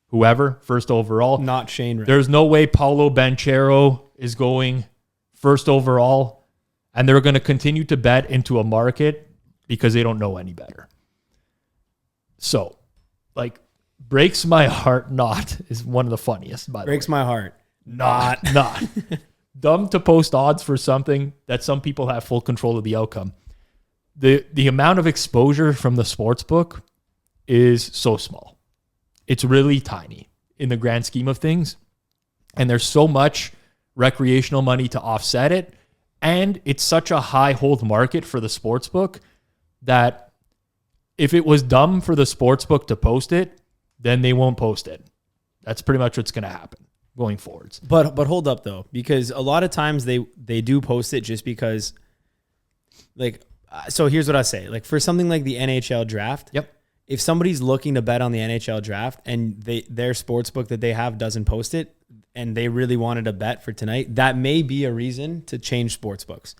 whoever first overall. Not Shane Wright. There's no way Paulo Banchero is going first overall. And they're going to continue to bet into a market because they don't know any better. So, breaks my heart not is one of the funniest, by the way. Breaks my heart. Not. Dumb to post odds for something that some people have full control of the outcome. The amount of exposure from the sports book is so small. It's really tiny in the grand scheme of things. And there's so much recreational money to offset it. And it's such a high hold market for the sports book that if it was dumb for the sports book to post it, then they won't post it. That's pretty much what's going to happen going forwards. But hold up though, because a lot of times they do post it just because so here's what I say. For something like the NHL draft. Yep. If somebody's looking to bet on the NHL draft and their sports book that they have doesn't post it and they really wanted to bet for tonight, that may be a reason to change sports books.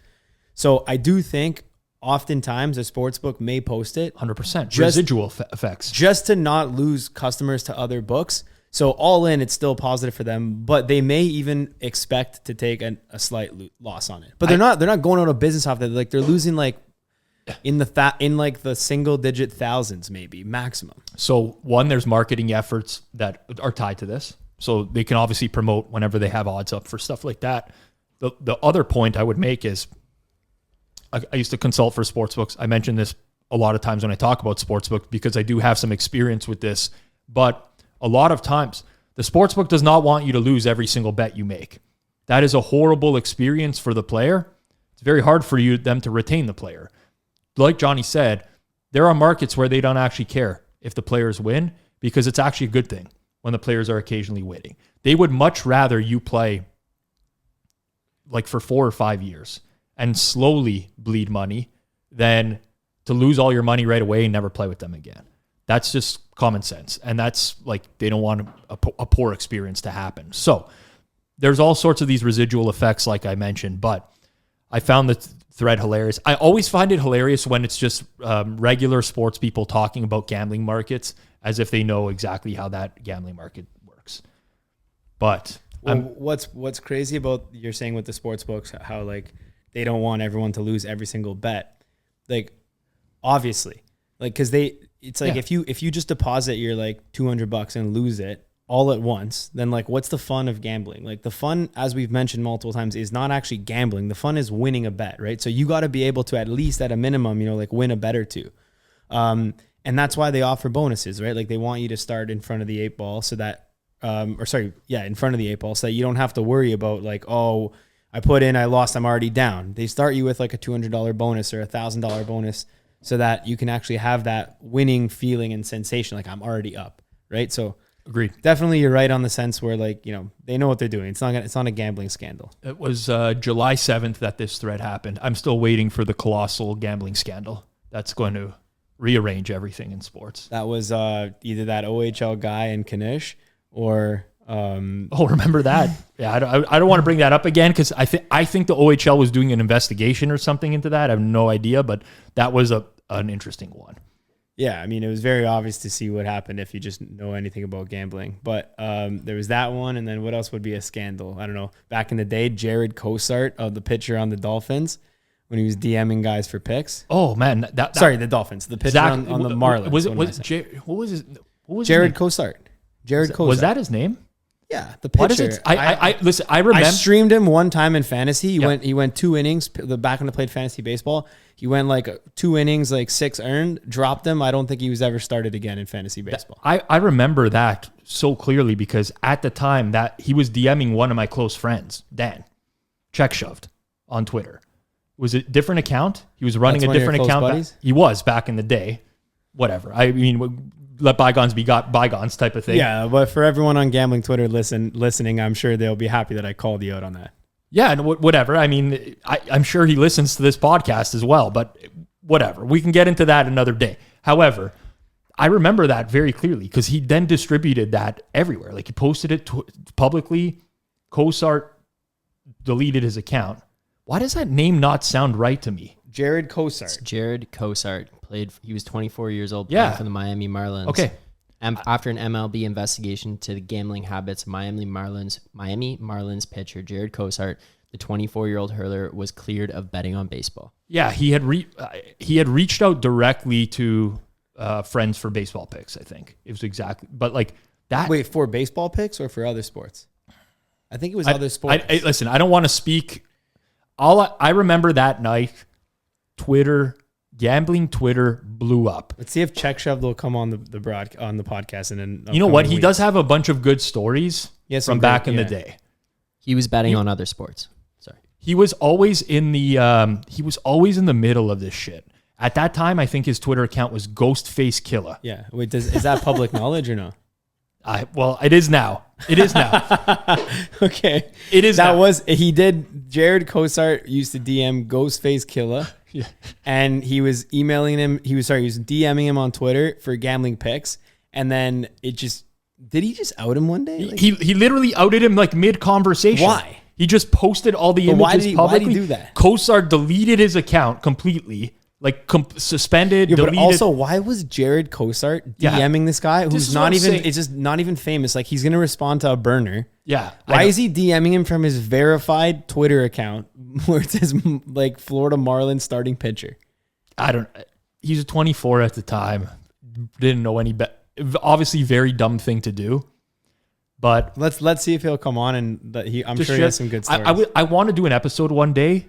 So I do think oftentimes a sports book may post it 100%. Residual effects. Just to not lose customers to other books. So all in, it's still positive for them, but they may even expect to take a slight loss on it. But they're not going out of business off that. They're losing in the single digit thousands, maybe maximum. So one, there's marketing efforts that are tied to this. So they can obviously promote whenever they have odds up for stuff like that. The other point I would make is I used to consult for sportsbooks. I mention this a lot of times when I talk about sportsbooks because I do have some experience with this. But a lot of times the sportsbook does not want you to lose every single bet you make. That is a horrible experience for the player. It's very hard for them to retain the player. Like Johnny said, there are markets where they don't actually care if the players win because it's actually a good thing when the players are occasionally winning. They would much rather you play for 4 or 5 years and slowly bleed money than to lose all your money right away and never play with them again. That's just common sense. And that's they don't want a poor experience to happen. So there's all sorts of these residual effects, like I mentioned, but I found the thread hilarious. I always find it hilarious when it's just regular sports people talking about gambling markets as if they know exactly how that gambling market works. But what's crazy about you're saying with the sports books, how they don't want everyone to lose every single bet. Obviously, because if you just deposit your $200 and lose it, all at once, then like what's the fun of gambling? Like the fun, as we've mentioned multiple times, is not actually gambling. The fun is winning a bet, right? So you got to be able to at least at a minimum, like win a bet or two. And that's why they offer bonuses, right? Like they want you to start in front of the 8 ball so that, in front of the 8 ball so that you don't have to worry about like, oh, I put in, I lost, I'm already down. They start you with like a $200 bonus or $1,000 bonus so that you can actually have that winning feeling and sensation. Like I'm already up, right? So Agreed. Definitely, you're right on the sense where like, they know what they're doing. It's not a gambling scandal. It was July 7th that this thread happened. I'm still waiting for the colossal gambling scandal that's going to rearrange everything in sports. That was either that OHL guy in Kanish or... remember that? Yeah, I don't want to bring that up again because I think the OHL was doing an investigation or something into that. I have no idea, but that was an interesting one. Yeah, I mean, it was very obvious to see what happened if you just know anything about gambling. But there was that one, and then what else would be a scandal? I don't know. Back in the day, Jared Cosart, the pitcher on the Dolphins, when he was DMing guys for picks. Oh man, the Dolphins. The pitcher on the Marlins. What was Jared Cosart? Jared Cosart. Was that his name? Yeah, the pitcher. What is it? I listen. I remember. I streamed him one time in fantasy. He went 2 innings. Back when I played fantasy baseball, he went like 2 innings, like 6 earned. Dropped him. I don't think he was ever started again in fantasy baseball. I remember that so clearly because at the time that he was DMing one of my close friends, Dan, check shoved on Twitter. Was it a different account? He was running a different account. He was back in the day. Whatever. I mean, let bygones be bygones type of thing. Yeah, but for everyone on gambling Twitter listening, I'm sure they'll be happy that I called you out on that. Yeah, and whatever. I mean, I'm sure he listens to this podcast as well, but whatever. We can get into that another day. However, I remember that very clearly because he then distributed that everywhere. Like he posted it publicly. Cosart deleted his account. Why does that name not sound right to me? Jared Cosart. Jared Cosart he was 24 years old playing for the Miami Marlins. Okay. After an MLB investigation to the gambling habits of Miami Marlins pitcher Jared Cosart, the 24-year-old hurler was cleared of betting on baseball. Yeah, he had reached out directly to Friends for Baseball Picks, I think. It was exactly, but like that. Wait, for baseball picks or for other sports? I think it was other sports. Listen, I don't want to speak. I remember that night, gambling Twitter blew up. Let's see if Check Shove will come on the podcast and then. You know what? He does have a bunch of good stories from back in the day. He was betting on other sports. Sorry. He was always in the middle of this shit. At that time, I think his Twitter account was Ghostface Killer. Yeah. Wait, is that public knowledge or no? Well, it is now. It is now. Okay. It is. Jared Cosart used to DM Ghostface Killer. Yeah. And he was emailing him. He was DMing him on Twitter for gambling picks. And then did he just out him one day? He literally outed him like mid conversation. Why? He just posted all the images publicly. Why did he do that? Cosart deleted his account completely. Like suspended, deleted. But also, why was Jared Cosart DMing this guy who's not even? It's just not even famous. Like he's gonna respond to a burner. Yeah. Why is he DMing him from his verified Twitter account where it says like Florida Marlins starting pitcher? He's 24 at the time. Didn't know any better. Obviously, very dumb thing to do. But let's see if he'll come on and I'm sure he has some good stories. I want to do an episode one day.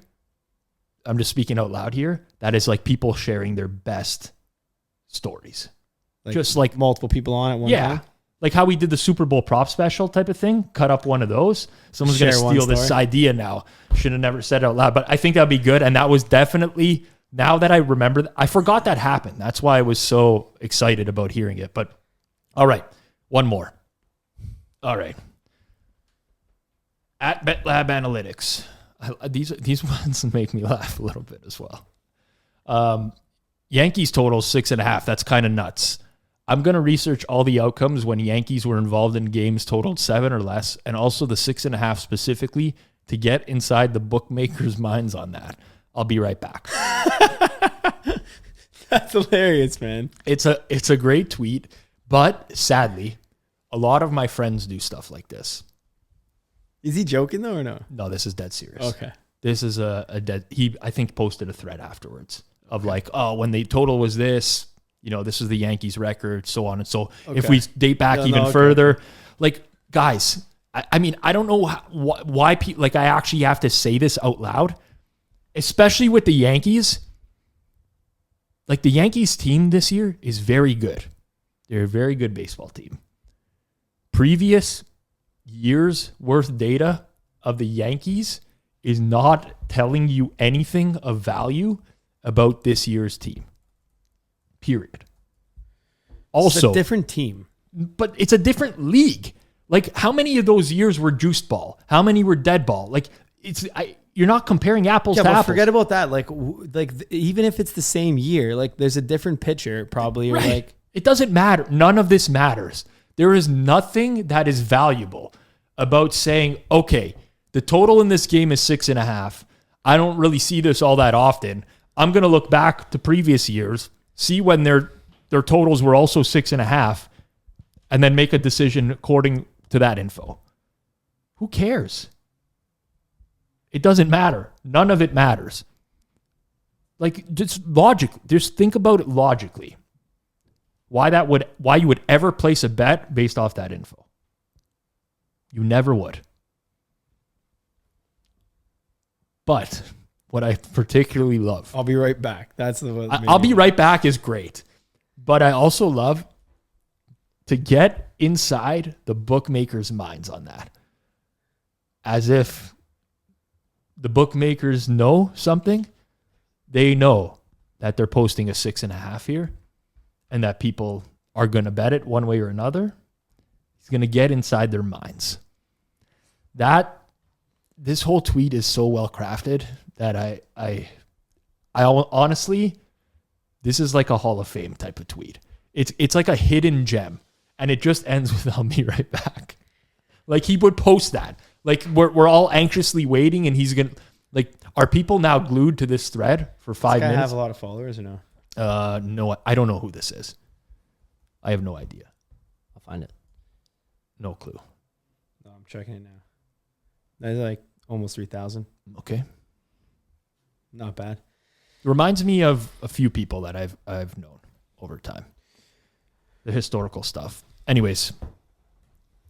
I'm just speaking out loud here. That is like people sharing their best stories. Just like multiple people on at one time. Like how we did the Super Bowl prop special type of thing. Cut up one of those. Someone's going to steal this idea now. Should have never said it out loud. But I think that'd be good. And that was definitely, now that I remember, I forgot that happened. That's why I was so excited about hearing it. But all right, one more. All right. At BetLab Analytics. These ones make me laugh a little bit as well. Yankees total 6.5. That's kind of nuts. I'm going to research all the outcomes when Yankees were involved in games totaled 7 or less, and also the 6.5 specifically to get inside the bookmakers' minds on that. I'll be right back. That's hilarious, man. It's a great tweet, but sadly, a lot of my friends do stuff like this. Is he joking though or no? No, this is dead serious. Okay. This is a dead. He, I think, posted a thread afterwards of like, oh, when the total was this, this is the Yankees record, so on and so. Okay. If we date back further, Like, guys, I mean, I don't know why people, like, I actually have to say this out loud, especially with the Yankees. Like, the Yankees team this year is very good. They're a very good baseball team. Previous years' worth data of the Yankees is not telling you anything of value about this year's team. Period. Also, it's a different team. But it's a different league. Like, how many of those years were juiced ball? How many were dead ball? Like, you're not comparing apples to apples. Forget about that. Like even if it's the same year, like there's a different pitcher probably. Or like it doesn't matter. None of this matters. There is nothing that is valuable about saying, okay, the total in this game is 6.5. I don't really see this all that often. I'm going to look back to previous years, see when their totals were also 6.5, and then make a decision according to that info. Who cares? It doesn't matter. None of it matters. Like, just think about it logically. Why you would ever place a bet based off that info? You never would. But what I particularly love, I'll be right back. That's the one. I'll be right back is great. But I also love to get inside the bookmakers' minds on that. As if the bookmakers know something. They know that they're posting a 6.5 here and that people are going to bet it one way or another. It's going to get inside their minds. This whole tweet is so well crafted that I honestly, this is like a Hall of Fame type of tweet. It's like a hidden gem, and it just ends with "I'll be right back." Like, he would post that. Like, we're all anxiously waiting, and he's gonna, like, are people now glued to this thread for 5 minutes? Have a lot of followers or no? No, I don't know who this is. I have no idea. I'll find it. No clue. No, I'm checking it now. That's like almost 3,000. Okay. Not bad. It reminds me of a few people that I've known over time. The historical stuff. Anyways.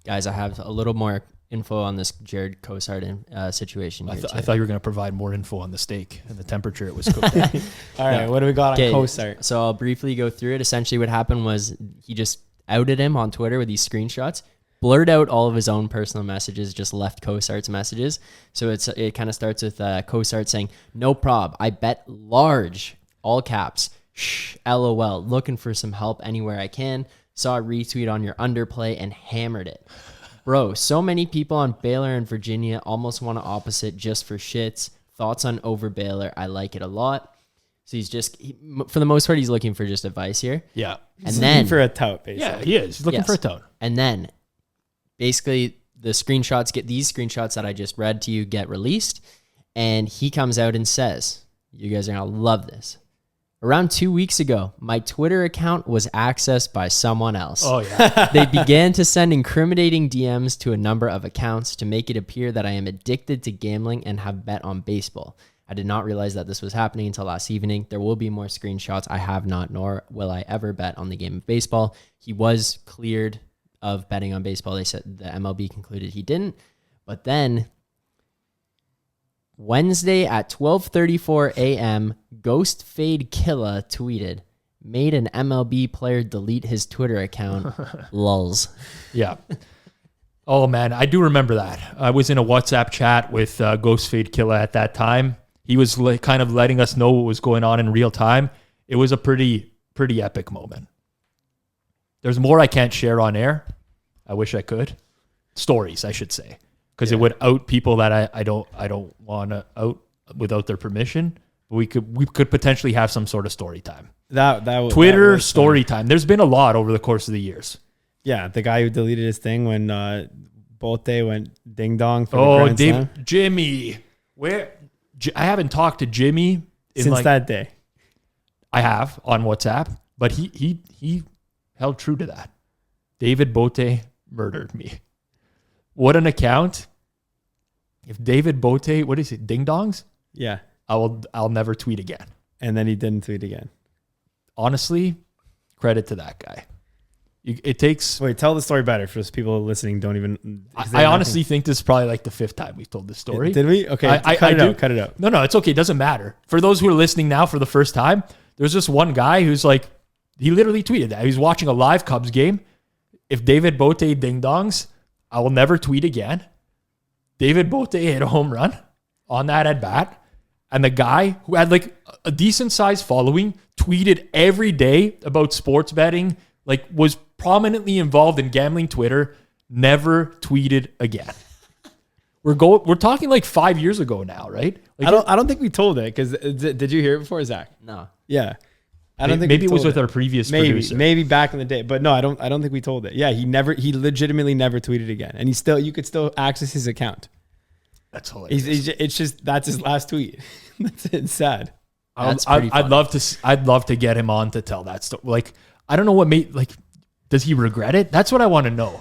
Guys, I have a little more info on this Jared Cosart situation. I thought you were going to provide more info on the steak and the temperature it was cooked at. All right, what do we got on Cosart? So I'll briefly go through it. Essentially what happened was he just outed him on Twitter with these screenshots, blurred out all of his own personal messages, just left Cosart's messages. So it kind of starts with Cosart saying, "No prob, I bet large," all caps, "shh, LOL, looking for some help anywhere I can. Saw a retweet on your underplay and hammered it. Bro, so many people on Baylor and Virginia almost want to opposite just for shits. Thoughts on over Baylor? I like it a lot." So for the most part, he's looking for just advice here. Yeah. And then for a tout, basically. Yeah, he is. He's looking for a tone. And then basically these screenshots that I just read to you get released. And he comes out and says, you guys are going to love this. "Around 2 weeks ago, my Twitter account was accessed by someone else. Oh, yeah. They began to send incriminating DMs to a number of accounts to make it appear that I am addicted to gambling and have bet on baseball. I did not realize that this was happening until last evening. There will be more screenshots. I have not, nor will I ever bet on the game of baseball." He was cleared of betting on baseball. They said the MLB concluded he didn't. But then Wednesday at 12:34 a.m., Ghost Fade Killa tweeted, "Made an MLB player delete his Twitter account. Lulz." Yeah. Oh, man. I do remember that. I was in a WhatsApp chat with Ghost Fade Killa at that time. He was kind of letting us know what was going on in real time. It was a pretty epic moment. There's more I can't share on air. I wish I could. Stories, I should say. Because it would out people that I don't want to out without their permission. But we could potentially have some sort of story time. Twitter story time. There's been a lot over the course of the years. Yeah, the guy who deleted his thing when Bote went ding dong for the Grand Slam. Jimmy, I haven't talked to Jimmy since that day. I have on WhatsApp, but he held true to that. David Bote murdered me. What an account. If David Bote, what is it, ding dongs? Yeah. I'll never tweet again. And then he didn't tweet again. Honestly, credit to that guy. It takes. Wait, tell the story better for those people listening. Don't even. I honestly think this is probably like the 5th time we've told this story. Did we? Okay, cut it out. No, it's okay. It doesn't matter. For those who are listening now for the first time, there's this one guy who's like, he literally tweeted that. He was watching a live Cubs game. If David Bote ding-dongs, I will never tweet again. David Bote hit a home run on that at bat. And the guy who had like a decent sized following tweeted every day about sports betting, like was prominently involved in gambling Twitter, never tweeted again. We're talking like 5 years ago now, right? Like I don't think we told it because did you hear it before, Zach? No. Yeah. I don't think maybe it was with our previous producer. Maybe back in the day, but no, I don't think we told it. Yeah, he legitimately never tweeted again, and you could still access his account. That's hilarious. That's his last tweet. It's sad. I'd love to get him on to tell that story. Like, I don't know what made, like, does he regret it? That's what I want to know.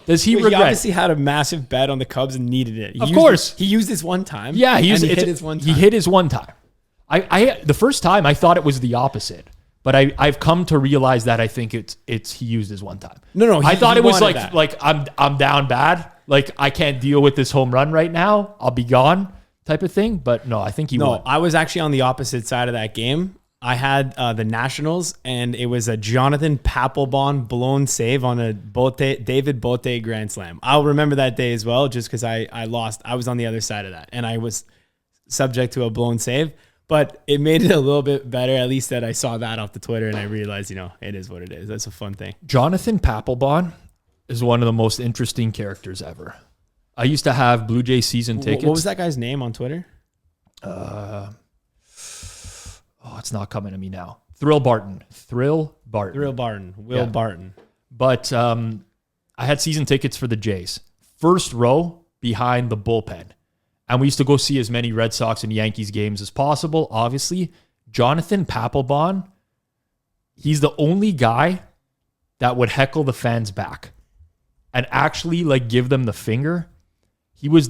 Does he regret? He obviously had a massive bet on the Cubs and needed it. Of course, he used this one time. Yeah, he hit his one time. He hit his one time. I the first time I thought it was the opposite, but I've come to realize that I think it's he used his one time. No, I thought it was like I'm down bad. Like, I can't deal with this home run right now. I'll be gone type of thing. But no, I think he won. I was actually on the opposite side of that game. I had the Nationals, and it was a Jonathan Papelbon blown save on a David Bote grand slam. I'll remember that day as well, just because I lost. I was on the other side of that, and I was subject to a blown save. But it made it a little bit better, at least that I saw that off the Twitter, and I realized, it is what it is. That's a fun thing. Jonathan Papelbon is one of the most interesting characters ever. I used to have Blue Jay season tickets. What was that guy's name on Twitter? It's not coming to me now. Thrill Barton. Will Barton. But I had season tickets for the Jays. First row behind the bullpen. And we used to go see as many Red Sox and Yankees games as possible. Obviously, Jonathan Papelbon, he's the only guy that would heckle the fans back and actually like give them the finger. He was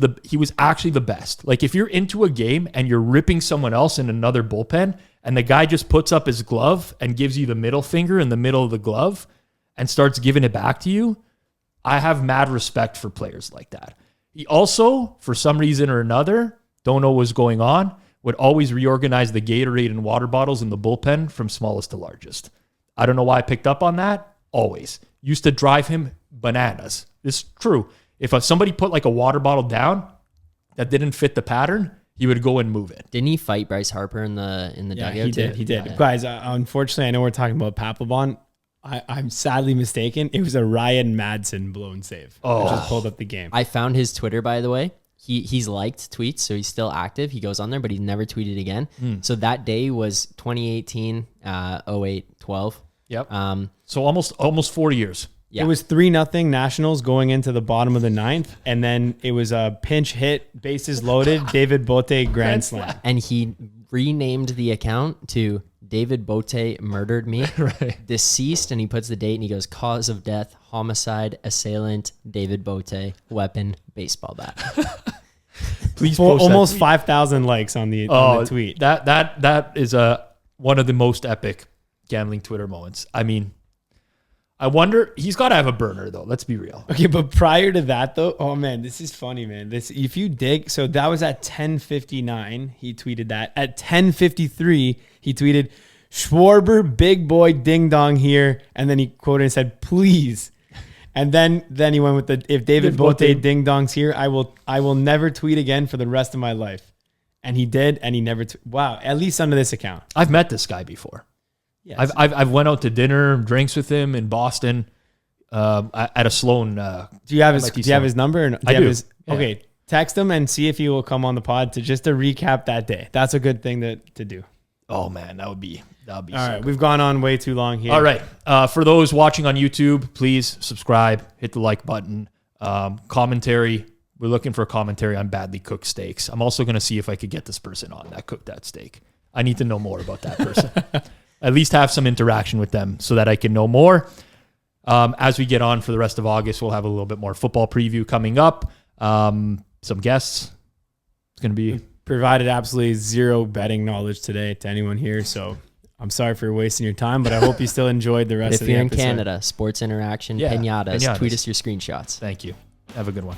actually the best. Like, if you're into a game and you're ripping someone else in another bullpen and the guy just puts up his glove and gives you the middle finger in the middle of the glove and starts giving it back to you, I have mad respect for players like that. He also, for some reason or another, don't know what's going on, would always reorganize the Gatorade and water bottles in the bullpen from smallest to largest. I don't know why I picked up on that. Always. Used to drive him bananas. It's true. If somebody put like a water bottle down that didn't fit the pattern, he would go and move it. Didn't he fight Bryce Harper in the dugout? He did. Yeah. Guys, unfortunately, I know we're talking about Papelbon. I'm sadly mistaken. It was a Ryan Madsen blown save. I just pulled up the game. I found his Twitter, by the way. He's liked tweets, so he's still active. He goes on there, but he's never tweeted again. So that day was 2018, 08, 12. Yep. So almost 4 years. Yeah. It was 3-0 Nationals going into the bottom of the 9th, and then it was a pinch hit, bases loaded, David Bote grand slam. And he renamed the account to David Bote murdered me, Right. Deceased, and he puts the date and he goes, cause of death, homicide, assailant, David Bote, weapon, baseball bat. Please post almost that 5,000 likes on the tweet. That is one of the most epic gambling Twitter moments. I mean, I wonder, he's got to have a burner though. Let's be real. Okay, but prior to that though, oh man, this is funny, man. If you dig, so that was at 10:59. He tweeted that. At 10:53, he tweeted, "Schwarber, big boy, ding dong here," and then he quoted and said, "Please." And then he went with the, "If David Bote ding dongs here, I will never tweet again for the rest of my life." And he did, and he never. Wow, at least under this account. I've met this guy before. Yes. I've went out to dinner, drinks with him in Boston, at a Sloan. Do you have his number? Or I do. Okay, text him and see if he will come on the pod to recap that day. That's a good thing to do. Oh man, that would be. All right, we've gone on way too long here. All right, for those watching on YouTube, please subscribe, hit the like button. Commentary. We're looking for a commentary on badly cooked steaks. I'm also going to see if I could get this person on that cooked that steak. I need to know more about that person. At least have some interaction with them so that I can know more. As we get on for the rest of August, we'll have a little bit more football preview coming up. Some guests. It's going to be... Provided absolutely zero betting knowledge today to anyone here. So I'm sorry for wasting your time, but I hope you still enjoyed the rest If of the you're in episode. Canada, sports interaction, Yeah, pinatas, pinatas. tweet us your screenshots. Thank you. Have a good one.